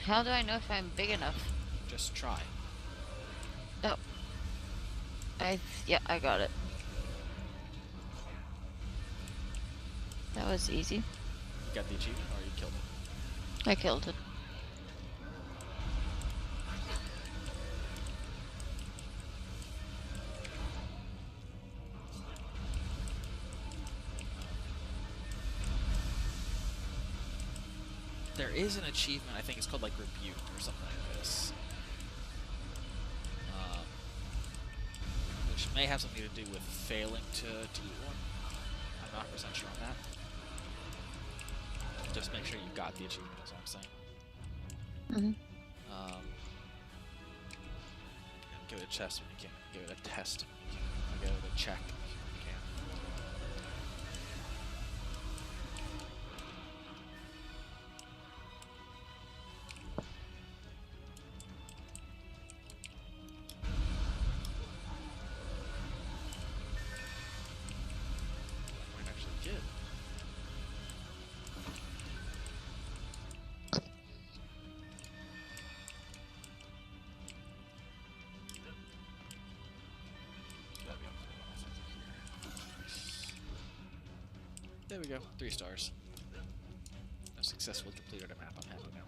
How do I know if I'm big enough? Just try. Oh. Yeah, I got it. That was easy. You got the achievement or you killed it? I killed it. There is an achievement, I think it's called like Rebuke or something like this. Which may have something to do with failing to eat one. I'm not 100% sure on that. Just make sure you got the achievement, is what I'm saying. Mm-hmm. Give it a chest when you can. Give it a test when you can. Give it a check when you can. Might actually get. Gotta be up to the left here. There we go. 3 stars. I've successfully completed a map. I'm happy now.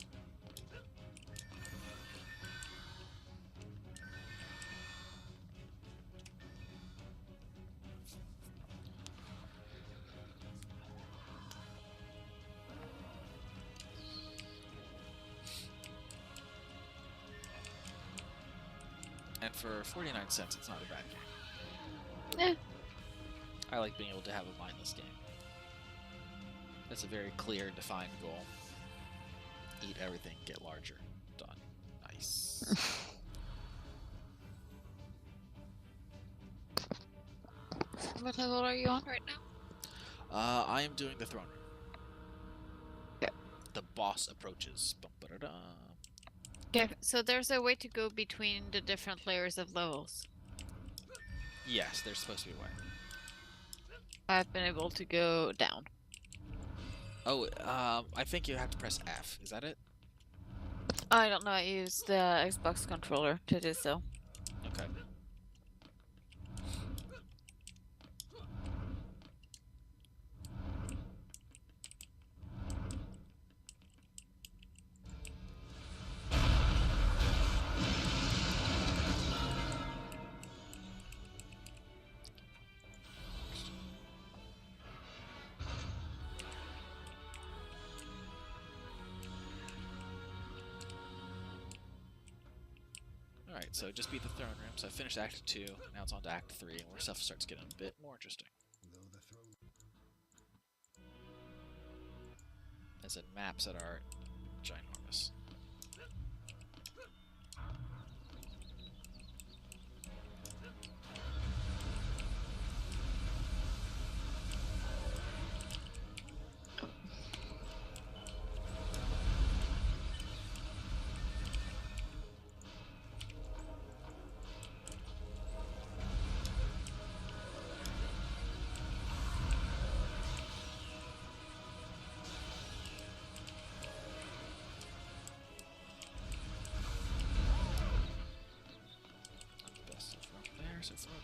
And for 49 cents, it's not a bad game. Eh. I like being able to have a mindless game. That's a very clear, defined goal. Eat everything, get larger. Done. Nice. What level are you on right now? I am doing the throne room. Yeah. The boss approaches. Bum-ba-da-da. Okay, so there's a way to go between the different layers of levels. Yes, there's supposed to be a way. I've been able to go down. Oh, I think you have to press F. Is that it? I don't know, I used the Xbox controller to do so. Okay. Alright, so just beat the throne room. So I finished Act 2, now it's on to Act 3, and where stuff starts getting a bit more interesting. As in maps that are ginormous. Best of from there, so throw it.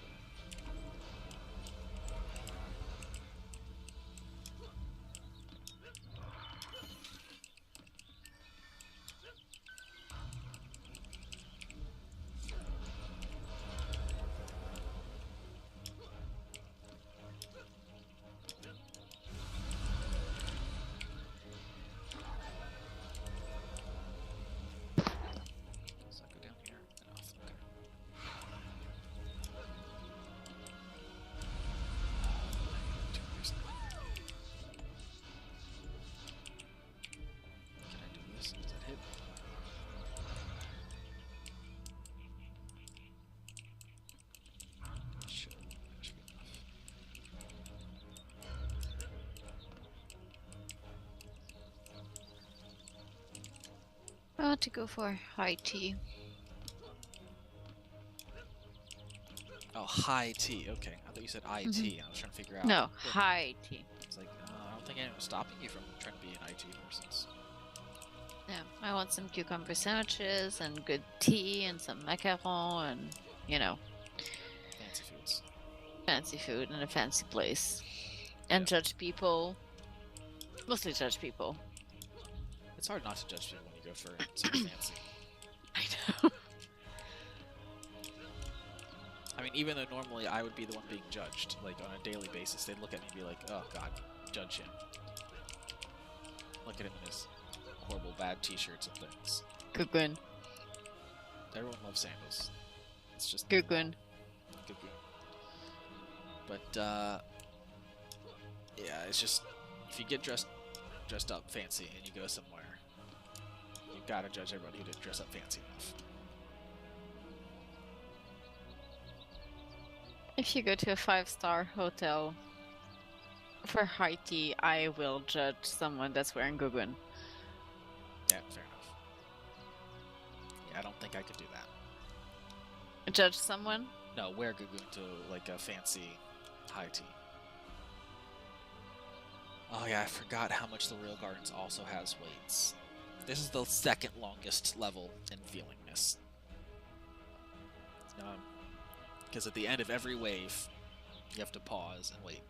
Does that go down here? Enough, okay. Can I do this? Does that hit? Should. That should be enough. I want to go for high T. Oh, high T. Okay, I thought you said IT. I was trying to figure out. No, what- high T. It's like, I don't think anyone's stopping you from trying to be an IT person. Yeah, I want some cucumber sandwiches and good tea and some macaron and, you know, Fancy foods. fancy food in a fancy place. And judge people. Mostly judge people. It's hard not to judge people when you go for something fancy. I know. I mean, even though normally I would be the one being judged, like on a daily basis, they'd look at me and be like, oh god, judge him. Look at him in his horrible bad t-shirts and things. Gugun. Everyone loves sandals. It's just Gugun. good. But yeah, it's just if you get dressed up fancy and you go somewhere, you gotta judge everybody who didn't dress up fancy enough. If you go to a 5-star hotel for high tea, I will judge someone that's wearing gugun. Yeah, fair enough. Yeah, I don't think I could do that. Judge someone? No, wear Gugun to like a fancy high tea. Oh yeah, I forgot how much the Real Gardens also has weights. This is the second longest level in feelingness. Because at the end of every wave, you have to pause and wait.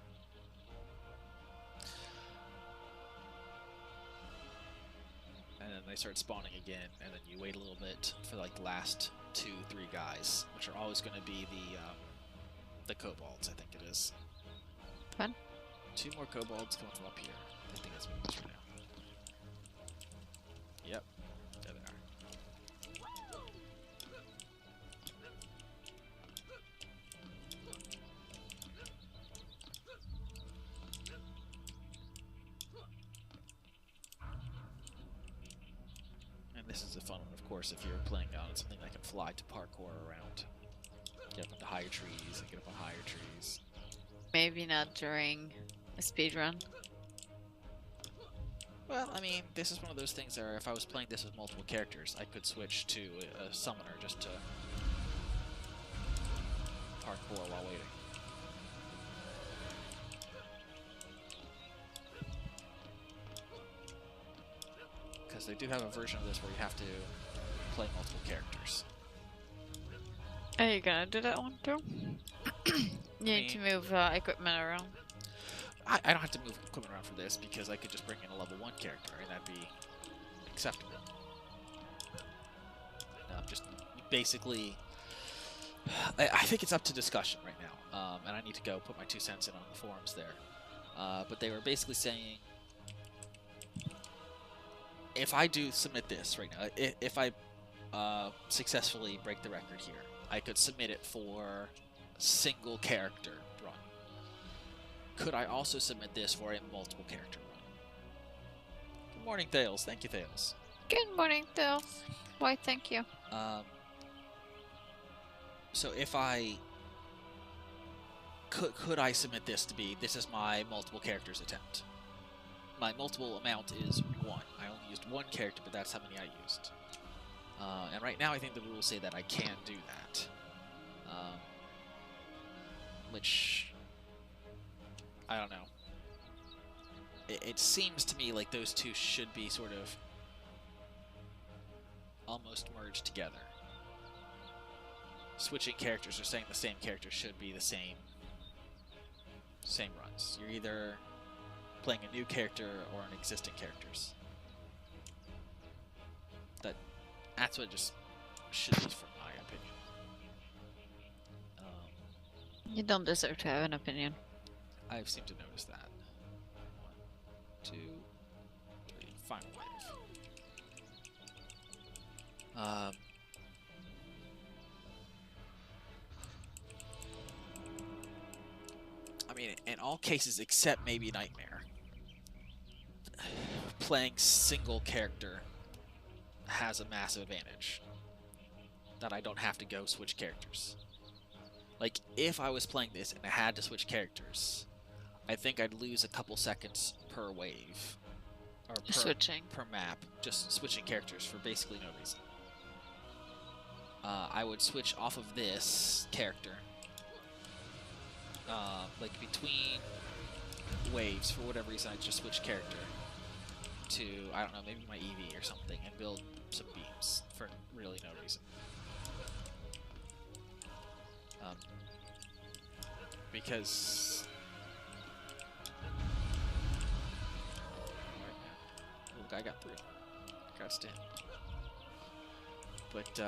they start spawning again, and then you wait a little bit for like the last 2-3 guys, which are always going to be the kobolds, I think it is. Fun. 2 more kobolds coming from up here. I think that's what it is right now. Yep, there they are. And this is a fun one, of course, if you're playing on something that can fly to parkour around. Get up into higher trees and get up on higher trees. Maybe not during a speedrun. Well, I mean, this is one of those things where if I was playing this with multiple characters, I could switch to a summoner just to parkour while waiting. Because they do have a version of this where you have to play multiple characters. Are you gonna do that one too? You need to move equipment around. I don't have to move equipment around for this because I could just bring in a level 1 character and that'd be acceptable. Just basically, I think it's up to discussion right now, and I need to go put my 2 cents in on the forums there. But they were basically saying, if I do submit this right now, if I successfully break the record here, I could submit it for single character run. Could I also submit this for a multiple character run? Good morning, Thales. Thank you, Thales. Good morning, Thales. Why, thank you. So if I could I submit this to be, this is my multiple characters attempt. My multiple amount is 1. I only used 1 character, but that's how many I used. And right now I think the rules say that I can't do that. Which, I don't know. It seems to me like those two should be sort of almost merged together. Switching characters or saying the same character should be the same runs. You're either playing a new character or an existing characters. That's what it just should be, from my opinion. You don't deserve to have an opinion. I've seemed to notice that. 1, 2, 3, final wave. I mean, in all cases except maybe Nightmare, playing single character has a massive advantage. That I don't have to go switch characters. Like, if I was playing this and I had to switch characters, I think I'd lose a couple seconds per wave. Or per map, just switching characters for basically no reason. I would switch off of this character. Like, between waves, for whatever reason, I'd just switch character to, I don't know, maybe my EV or something, and build some beams for really no reason. Because... Look, I got 3. Congrats to him. But,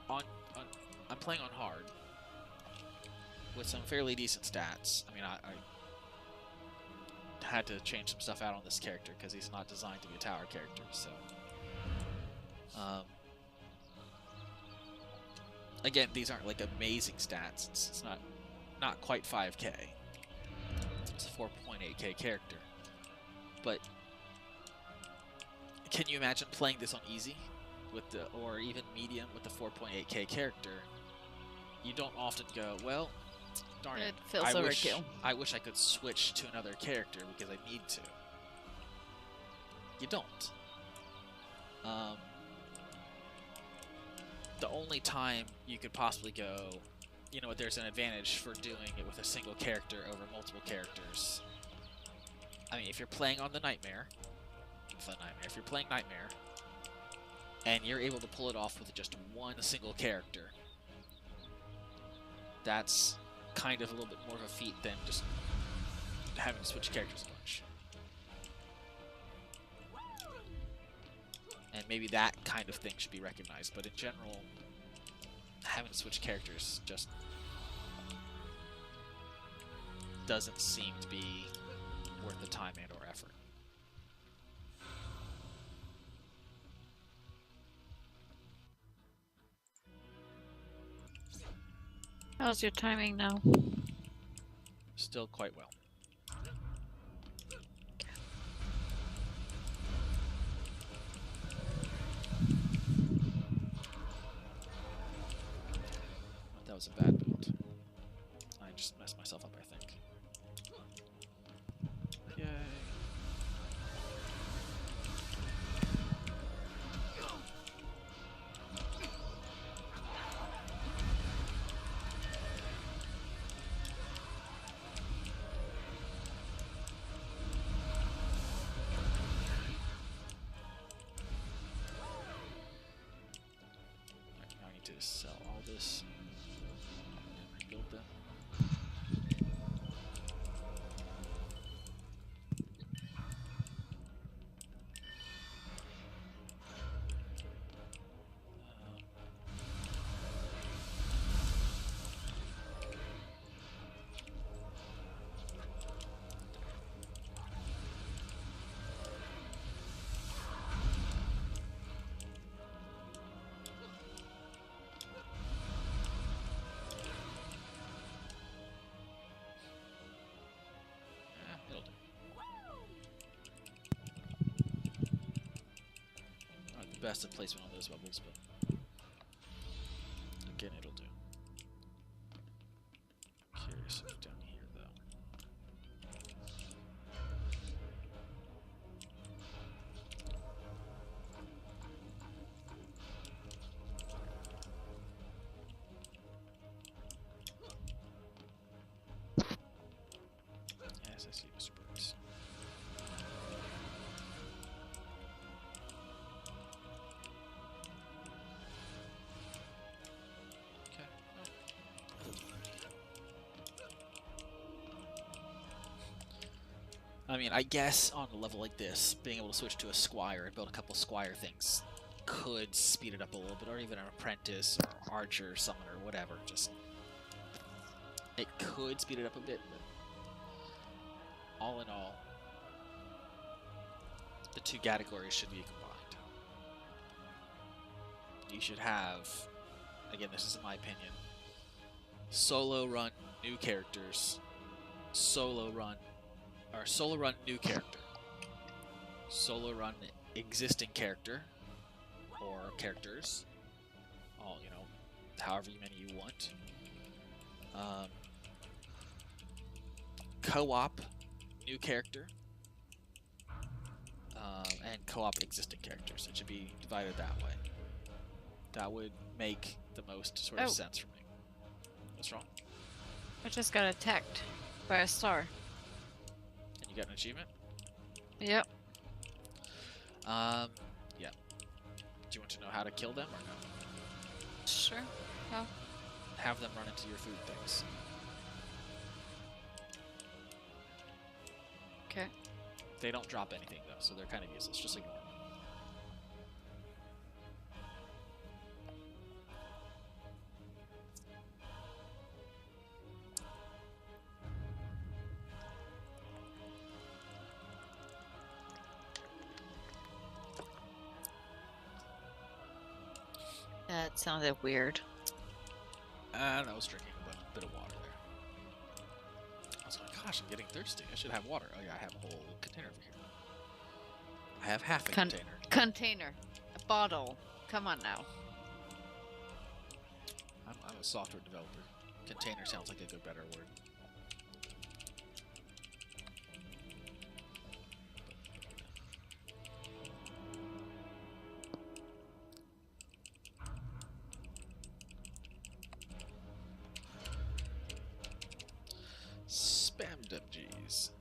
I'm playing on hard with some fairly decent stats. I mean, I had to change some stuff out on this character because he's not designed to be a tower character, so... again, these aren't like amazing stats. It's not quite 5k. It's a 4.8k character. But can you imagine playing this on easy with the, or even medium with the 4.8k character? You don't often go, well, darn it, I wish I could switch to another character because I need to. You don't. The only time you could possibly go, you know what, there's an advantage for doing it with a single character over multiple characters. I mean, if you're playing on the Nightmare, if you're playing Nightmare, and you're able to pull it off with just one single character, that's kind of a little bit more of a feat than just having to switch characters a bunch. maybe that kind of thing should be recognized. But in general, having to switch characters just doesn't seem to be worth the time and or effort. How's your timing now? Still quite well. That was a bad build. I just messed myself up, I think. Yay. Now I need to sell all this and rebuild them. It'll do. Not the best of placement on those bubbles, but again, it'll do. Curious if down here, though. Yes, I see Mr. Birds. Okay. I mean, I guess on a level like this, being able to switch to a squire and build a couple squire things could speed it up a little bit, or even an apprentice or archer, summoner, whatever. Just it could speed it up a bit, but all in all, the two categories should be combined. You should have, again, this is in my opinion, solo run new characters, solo run new character, solo run existing character or characters, all, you know, however many you want. Co-op new character, and co-op existing characters. It should be divided that way. That would make the most sort of sense for me. What's wrong? I just got attacked by a star. And you got an achievement? Yep. Yeah. Do you want to know how to kill them or no? Sure. How? Have them run into your food things. Okay. They don't drop anything though, so they're kind of useless. Just ignore them. That sounded weird. I was drinking a bit of water there. I was like, gosh, I'm getting thirsty. I should have water. Oh yeah, I have a whole container over here. I have half a container. Container. A bottle. Come on now. I'm a software developer. Container sounds like a good, better word. Spam MGs.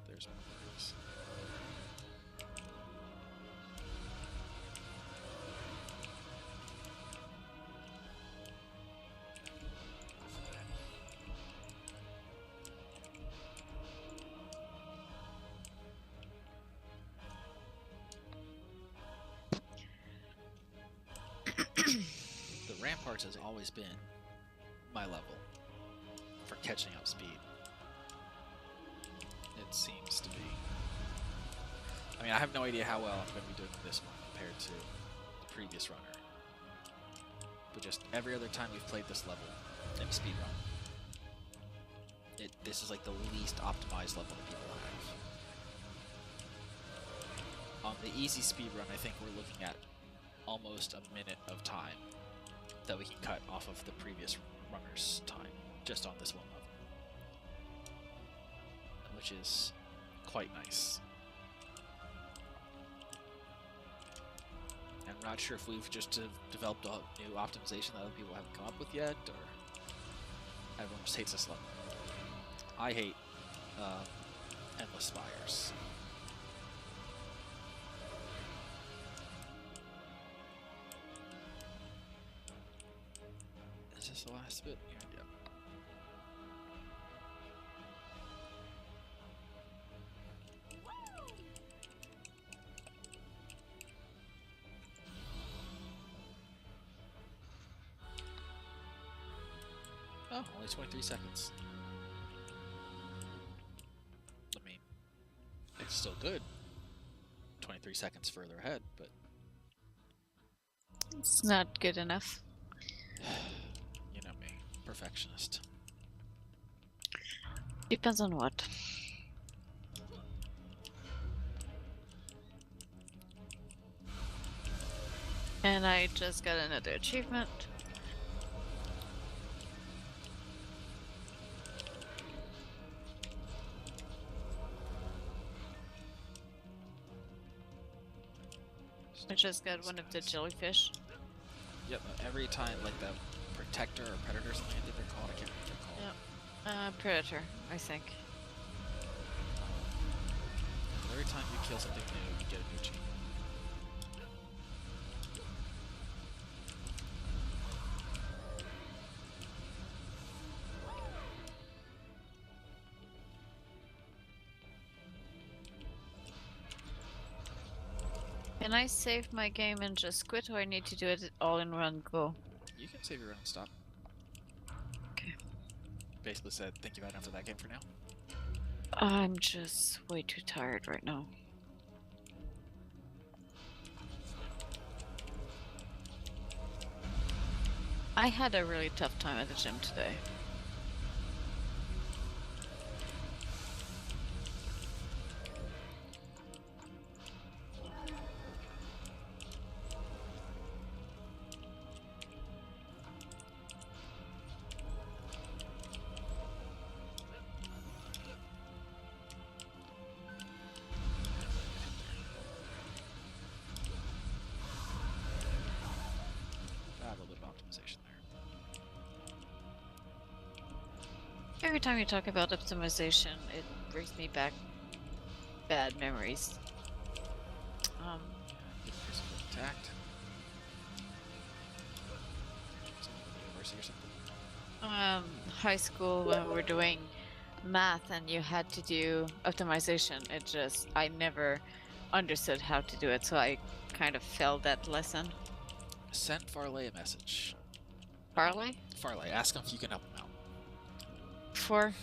There's one of those. Ramparts has always been my level for catching up speed. It seems to be. I mean, I have no idea how well I'm going to be doing this one compared to the previous runner. But just every other time we've played this level in a speedrun, this is like the least optimized level that people have. On the easy speedrun, I think we're looking at almost a minute of time that we can cut off of the previous runner's time, just on this one level. Which is quite nice. And I'm not sure if we've just developed a new optimization that other people haven't come up with yet, or everyone just hates this level. I hate endless spires. Is this the last bit? Yeah. Oh, only 23 seconds. I mean, it's still good. 23 seconds further ahead, but... It's not good enough. You know me. Perfectionist. Depends on what. And I just got another achievement. I just got one of the jellyfish. Yep, every time, like the protector or predator or something I think they're called, I can't remember what they're called. Yep. Predator, I think. Every time you kill something new, you get a new achievement. Can I save my game and just quit, or I need to do it all in one go? You can save your run and stop. Okay. Basically said, think you've had enough of that game for now. I'm just way too tired right now. I had a really tough time at the gym today. A little bit of optimization there. Every time you talk about optimization, it brings me back bad memories. Get physical attacked. Something with the university or something. High school when we were doing math and you had to do optimization, I never understood how to do it, so I kind of failed that lesson. Send Farley a message. Farley? Farley, ask him if you can help him out. For?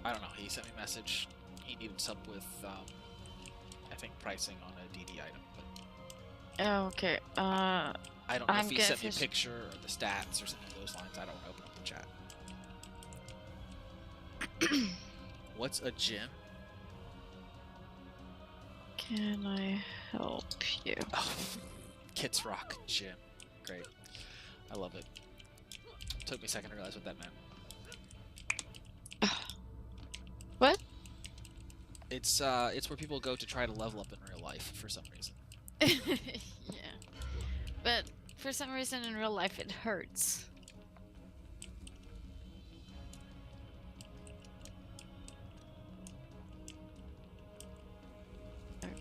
I don't know, he sent me a message. He needed some with, I think, pricing on a DD item, but... Oh, okay. I don't know if he sent me a fish. picture or the stats or something along those lines. I don't want to open up the chat. What's a gym? Can I help you? Oh, Kits Rock Gym. Great. I love it. Took me a second to realize what that meant. What? It's where people go to try to level up in real life for some reason. Yeah. But for some reason in real life it hurts.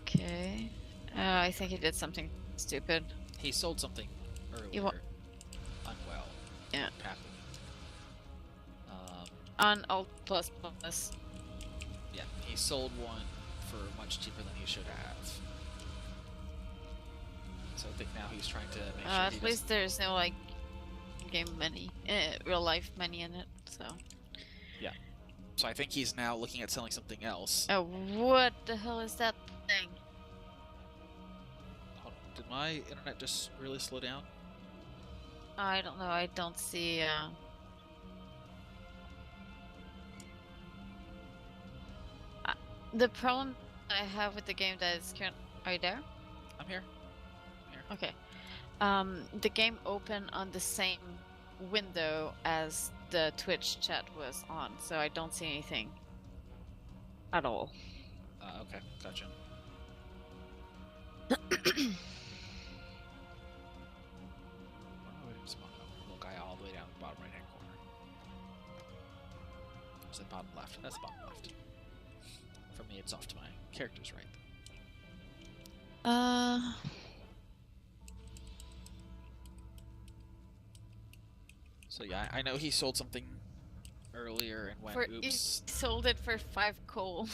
Okay. I think he did something stupid. He sold something earlier. Unwell. Yeah. Happily. On Alt plus plus. Yeah, he sold one for much cheaper than he should have. So I think now he's trying to make sure At least there's no like game real life money in it. So. Yeah. So I think he's now looking at selling something else. Oh, what the hell is that thing? Hold on. Did my internet just really slow down? I don't know. I don't see. The problem I have with the game that is current. Are you there? I'm here. Okay. The game opened on the same window as the Twitch chat was on, so I don't see anything at all. Okay, gotcha. Little guy all the way down the bottom right hand corner. Is it bottom left? That's bottom left. For me, it's off to my character's right. So yeah, I know he sold something earlier and went, oops. He sold it for 5 coal.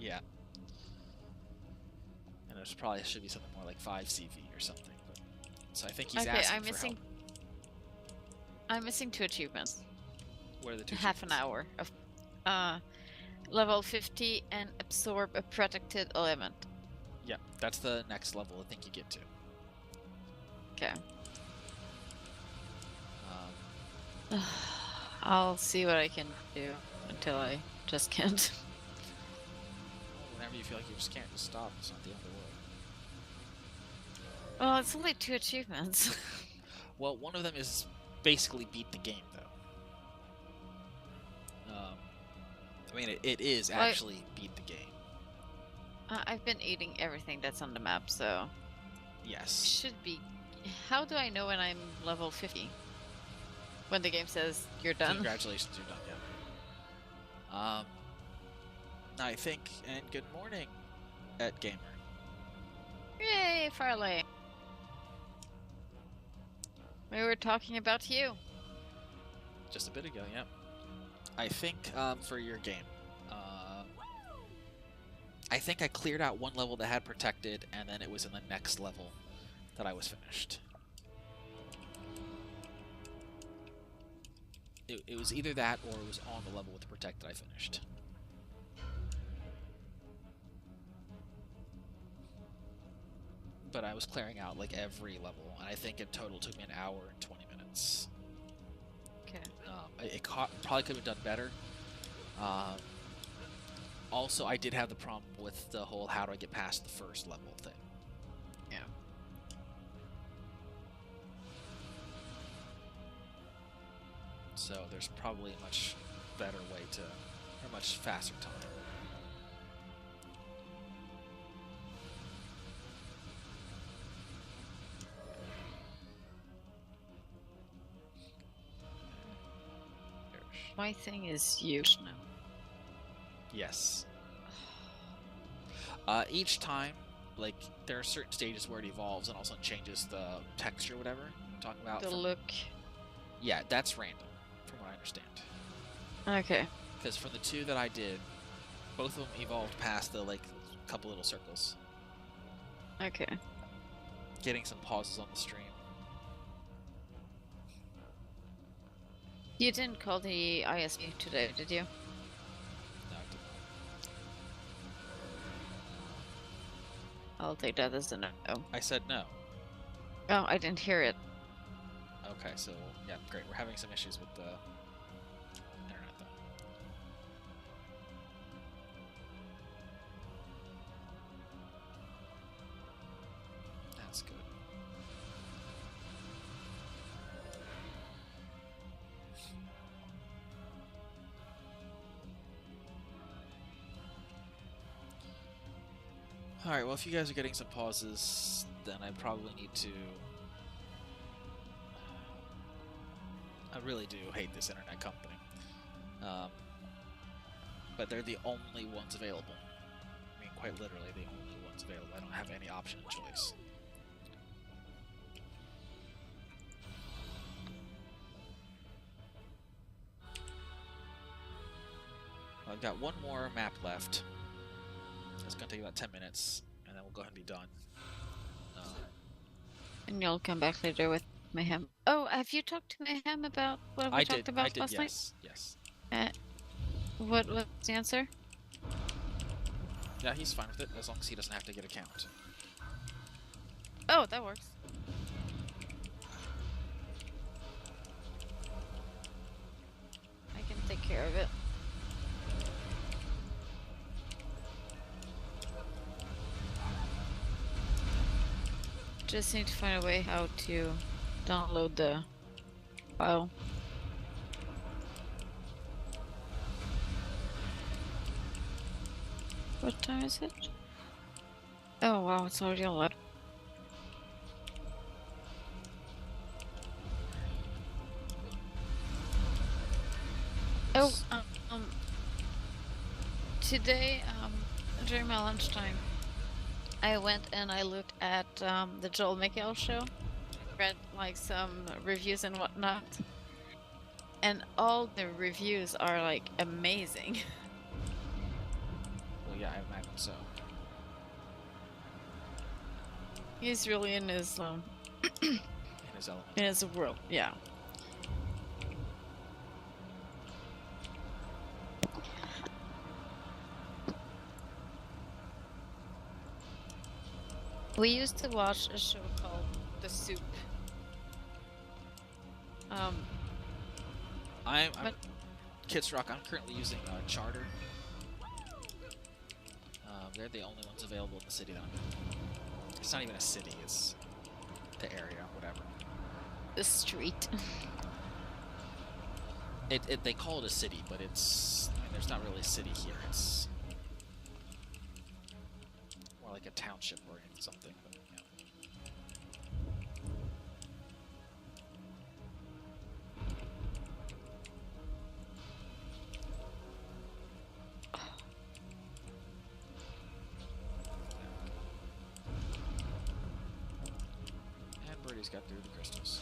Yeah. And there's probably should be something more like 5 CV or something. But, so I think he's asking for help. I'm missing 2 achievements. What are the 2 Half an hour of level 50 and absorb a protected element. Yeah, that's the next level I think you get to. Okay. I'll see what I can do until I just can't. Whenever you feel like you just can't, just stop. It's not the end of the world. Well, it's only 2 achievements. Well, one of them is basically beat the game, though. I mean, it is actually beat the game. I've been eating everything that's on the map, so... Yes. Should be... How do I know when I'm level 50? When the game says you're done? Congratulations, you're done, yeah. I think, and good morning, at Gamer. Yay, Farley! We were talking about you. Just a bit ago, yeah. I think, for your game, I think I cleared out one level that had protected, and then it was in the next level that I was finished. It was either that, or it was on the level with the protect that I finished. But I was clearing out, like, every level, and I think in total it took me an hour and 20 minutes. Okay. It probably could have done better. Also, I did have the problem with the whole how do I get past the first level thing. Yeah. So there's probably a much better way to, or much faster time. My thing is huge now. Yes. Each time, like, there are certain stages where it evolves and also changes the texture or whatever I'm talking about. The look. Yeah, that's random, from what I understand. Okay. Because for the 2 that I did, both of them evolved past the, like, couple little circles. Okay. Getting some pauses on the stream. You didn't call the ISP today, did you? No, I didn't. I'll take that as a no. I said no. Oh, I didn't hear it. Okay, so, yeah, great. We're having some issues with the internet, though. That's good. Alright, well, if you guys are getting some pauses, then I probably need to... I really do hate this internet company. But they're the only ones available. I mean, quite literally, the only ones available. I don't have any option or choice. Well, I've got one more map left. It's going to take about 10 minutes, and then we'll go ahead and be done. And you'll come back later with Mayhem. Oh, have you talked to Mayhem about what we I talked did. about last night? Yes. Yes. Uh, what was the answer? Yeah, he's fine with it as long as he doesn't have to get a count. Oh, that works. I can take care of it. Just need to find a way how to download the file. What time is it? Oh wow, it's already 11. Oh, today, during my lunchtime, I went and I looked at the Joel McHale show, read like some reviews and whatnot, and all the reviews are like amazing. Well, yeah, I imagine so. He's really in his In his element. in his world, yeah. We used to watch a show called The Soup. I'm But Kids Rock. I'm currently using Charter. They're the only ones available in the city that I'm in. It's not even a city. It's the area, whatever. the street. They call it a city, but it's. I mean, there's not really a city here. It's more like a township or something. But, you know. And Birdie's got through the crystals.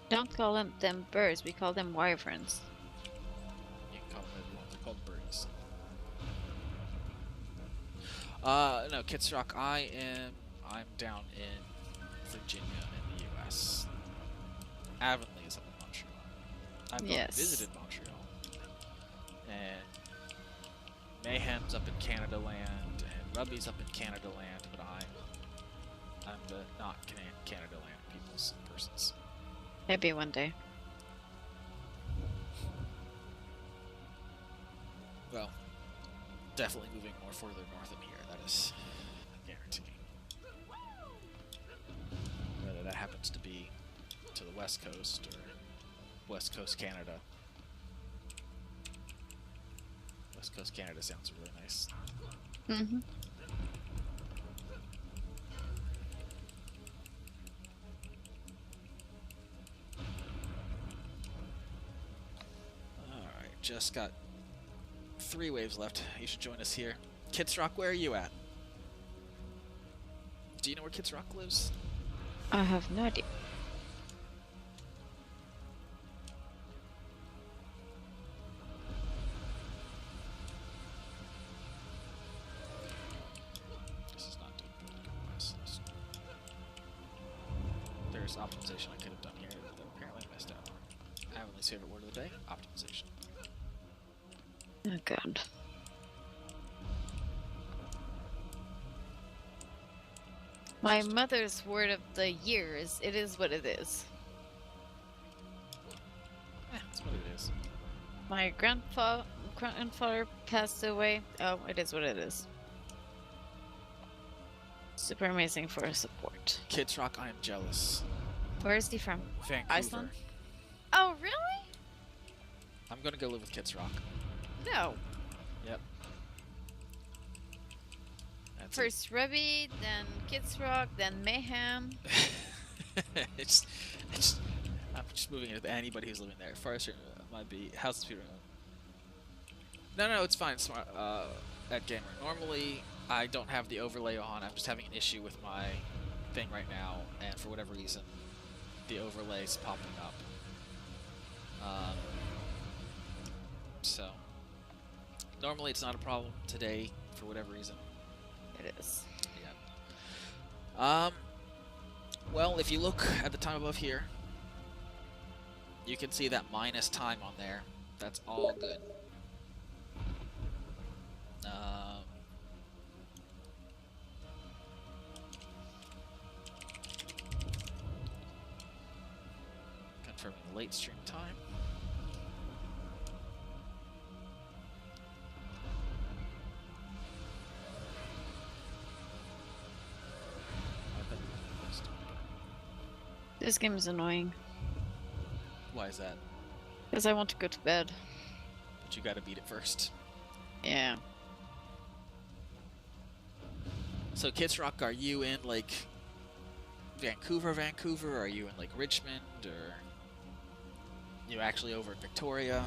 Don't call them birds, we call them wyverns. You can call them whatever you want. They're called birdies. No, Kids Rock. I'm down in Virginia in the U.S. Avonlea is up in Montreal. I've Yes. visited Montreal, and Mayhem's up in Canada Land, and Rubby's up in Canada Land, but I'm the not Canada Land people's persons. Maybe one day. Well, definitely moving more further north than here. That is a guarantee. Whether that happens to be to the West Coast or West Coast Canada. West Coast Canada sounds really nice. Mm-hmm. Alright, just got 3 waves left. You should join us here. Kids Rock, where are you at? Do you know where Kids Rock lives? I have no idea. This is not doing good. There's optimization I could have done here that apparently I missed out on. Avonlea's favorite word of the day, optimization. Oh god. My mother's word of the year is, it is what it is. That's what it is. My grandfather passed away. Oh, it is what it is. Super amazing for his support. Kids Rock, I am jealous. Where is he from? Vancouver. Iceland? Oh, really? I'm gonna go live with Kids Rock. No. Yep. That's First Rubby, then Kids Rock, then Mayhem. I'm just moving it to anybody who's living there. Forest might be. How's the speedrun? No, it's fine. It's smart. At Gamer. Normally, I don't have the overlay on. I'm just having an issue with my thing right now, and for whatever reason, the overlay's popping up. So, normally it's not a problem. Today, for whatever reason, It is. yeah, Um, well, if you look at the time above here, you can see that minus time on there. That's all good. Confirming the late stream time. This game is annoying. Why is that? Because I want to go to bed. But you gotta beat it first. Yeah. So, Kids Rock, are you in, like, Vancouver, or are you in, like, Richmond, or you actually over in Victoria?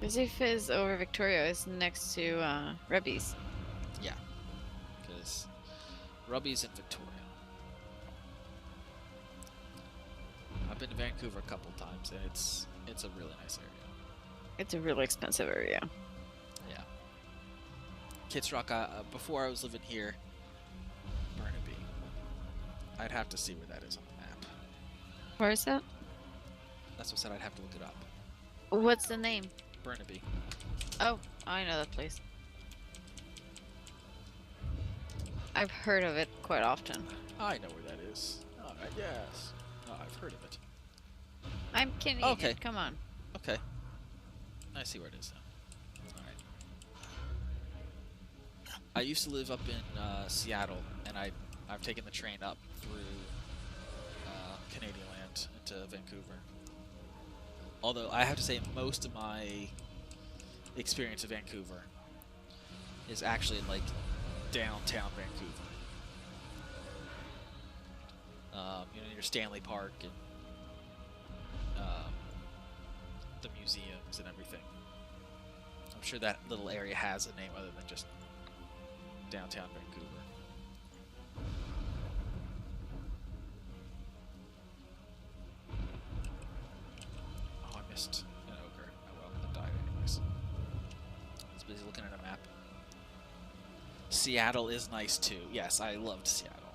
Busy Fizz over Victoria is next to Rebby's. Yeah, because Rubby's in Victoria. I've been to Vancouver a couple times, and it's a really nice area. It's a really expensive area. Yeah. Kids Rock, before I was living here, Burnaby. I'd have to see where that is on the map. Where is that? That's what I said, I'd have to look it up. What's the name? Burnaby. Oh, I know that place. I've heard of it quite often. I know where that is. Oh, yes. Oh, I've heard of it. I'm Canadian. Okay. Come on. Okay. I see where it is now. Alright. I used to live up in Seattle, and I've taken the train up through Canadian land into Vancouver. Although I have to say most of my experience of Vancouver is actually in, like, downtown Vancouver. You know, near Stanley Park and the museums and everything. I'm sure that little area has a name other than just downtown Vancouver. Oh, I missed an ogre. Oh well, I died anyways. I was busy looking at a map. Seattle is nice too. Yes, I loved Seattle.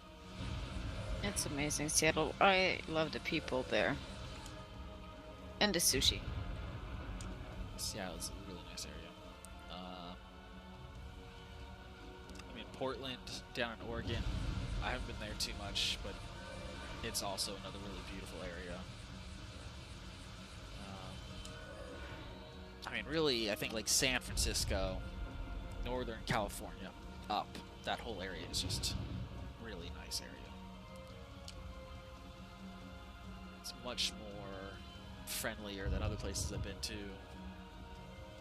It's amazing, Seattle. I love the people there. And the sushi. Seattle's a really nice area. I mean, Portland, down in Oregon, I haven't been there too much, but it's also another really beautiful area. I mean, really, I think like San Francisco, Northern California, up, that whole area is just a really nice area. It's much more friendlier than other places I've been to.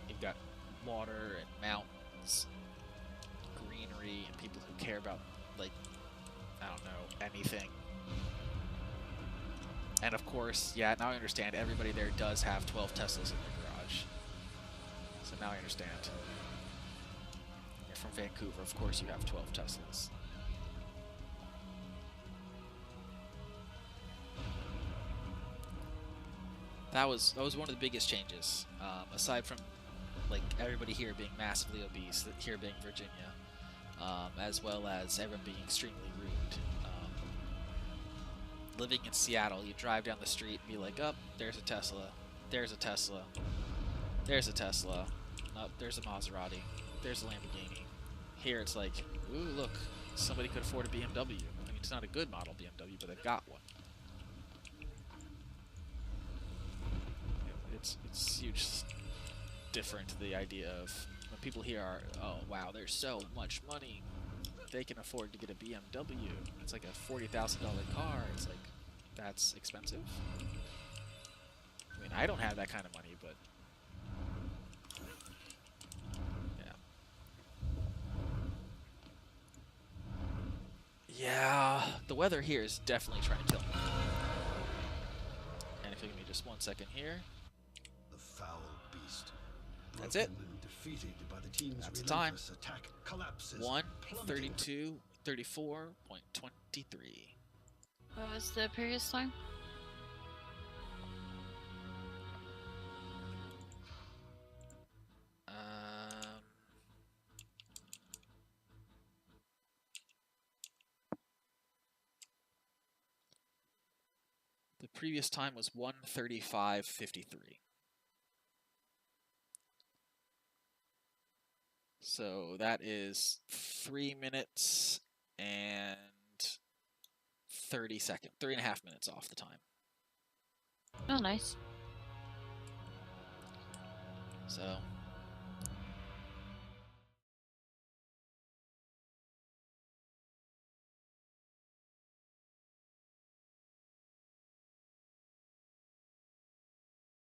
You've got water and mountains, greenery, and people who care about, like, I don't know, anything. And of course, yeah, now I understand everybody there does have 12 Teslas in their garage. So now I understand. You're from Vancouver, of course you have 12 Teslas. That was one of the biggest changes, aside from, like, everybody here being massively obese, here being Virginia, as well as everyone being extremely rude. Living in Seattle, you drive down the street and be like, oh, there's a Tesla, there's a Tesla, there's a Tesla, oh, there's a Maserati, there's a Lamborghini. Here it's like, ooh, look, somebody could afford a BMW. I mean, it's not a good model BMW, but they've got one. It's huge different, the idea of when people here are, oh wow, there's so much money, they can afford to get a BMW. It's like a $40,000 car. It's like, that's expensive. I mean, I don't have that kind of money, but yeah, the weather here is definitely trying to kill me. And if you give me just 1 second here. Foul beast. That's it. Defeated by the team's that's the time. Attack collapses. 1:32:34.23. What was the previous time? previous time was 1:35:53. So that is 3 minutes and 30 seconds, 3.5 minutes off the time. Oh, nice. So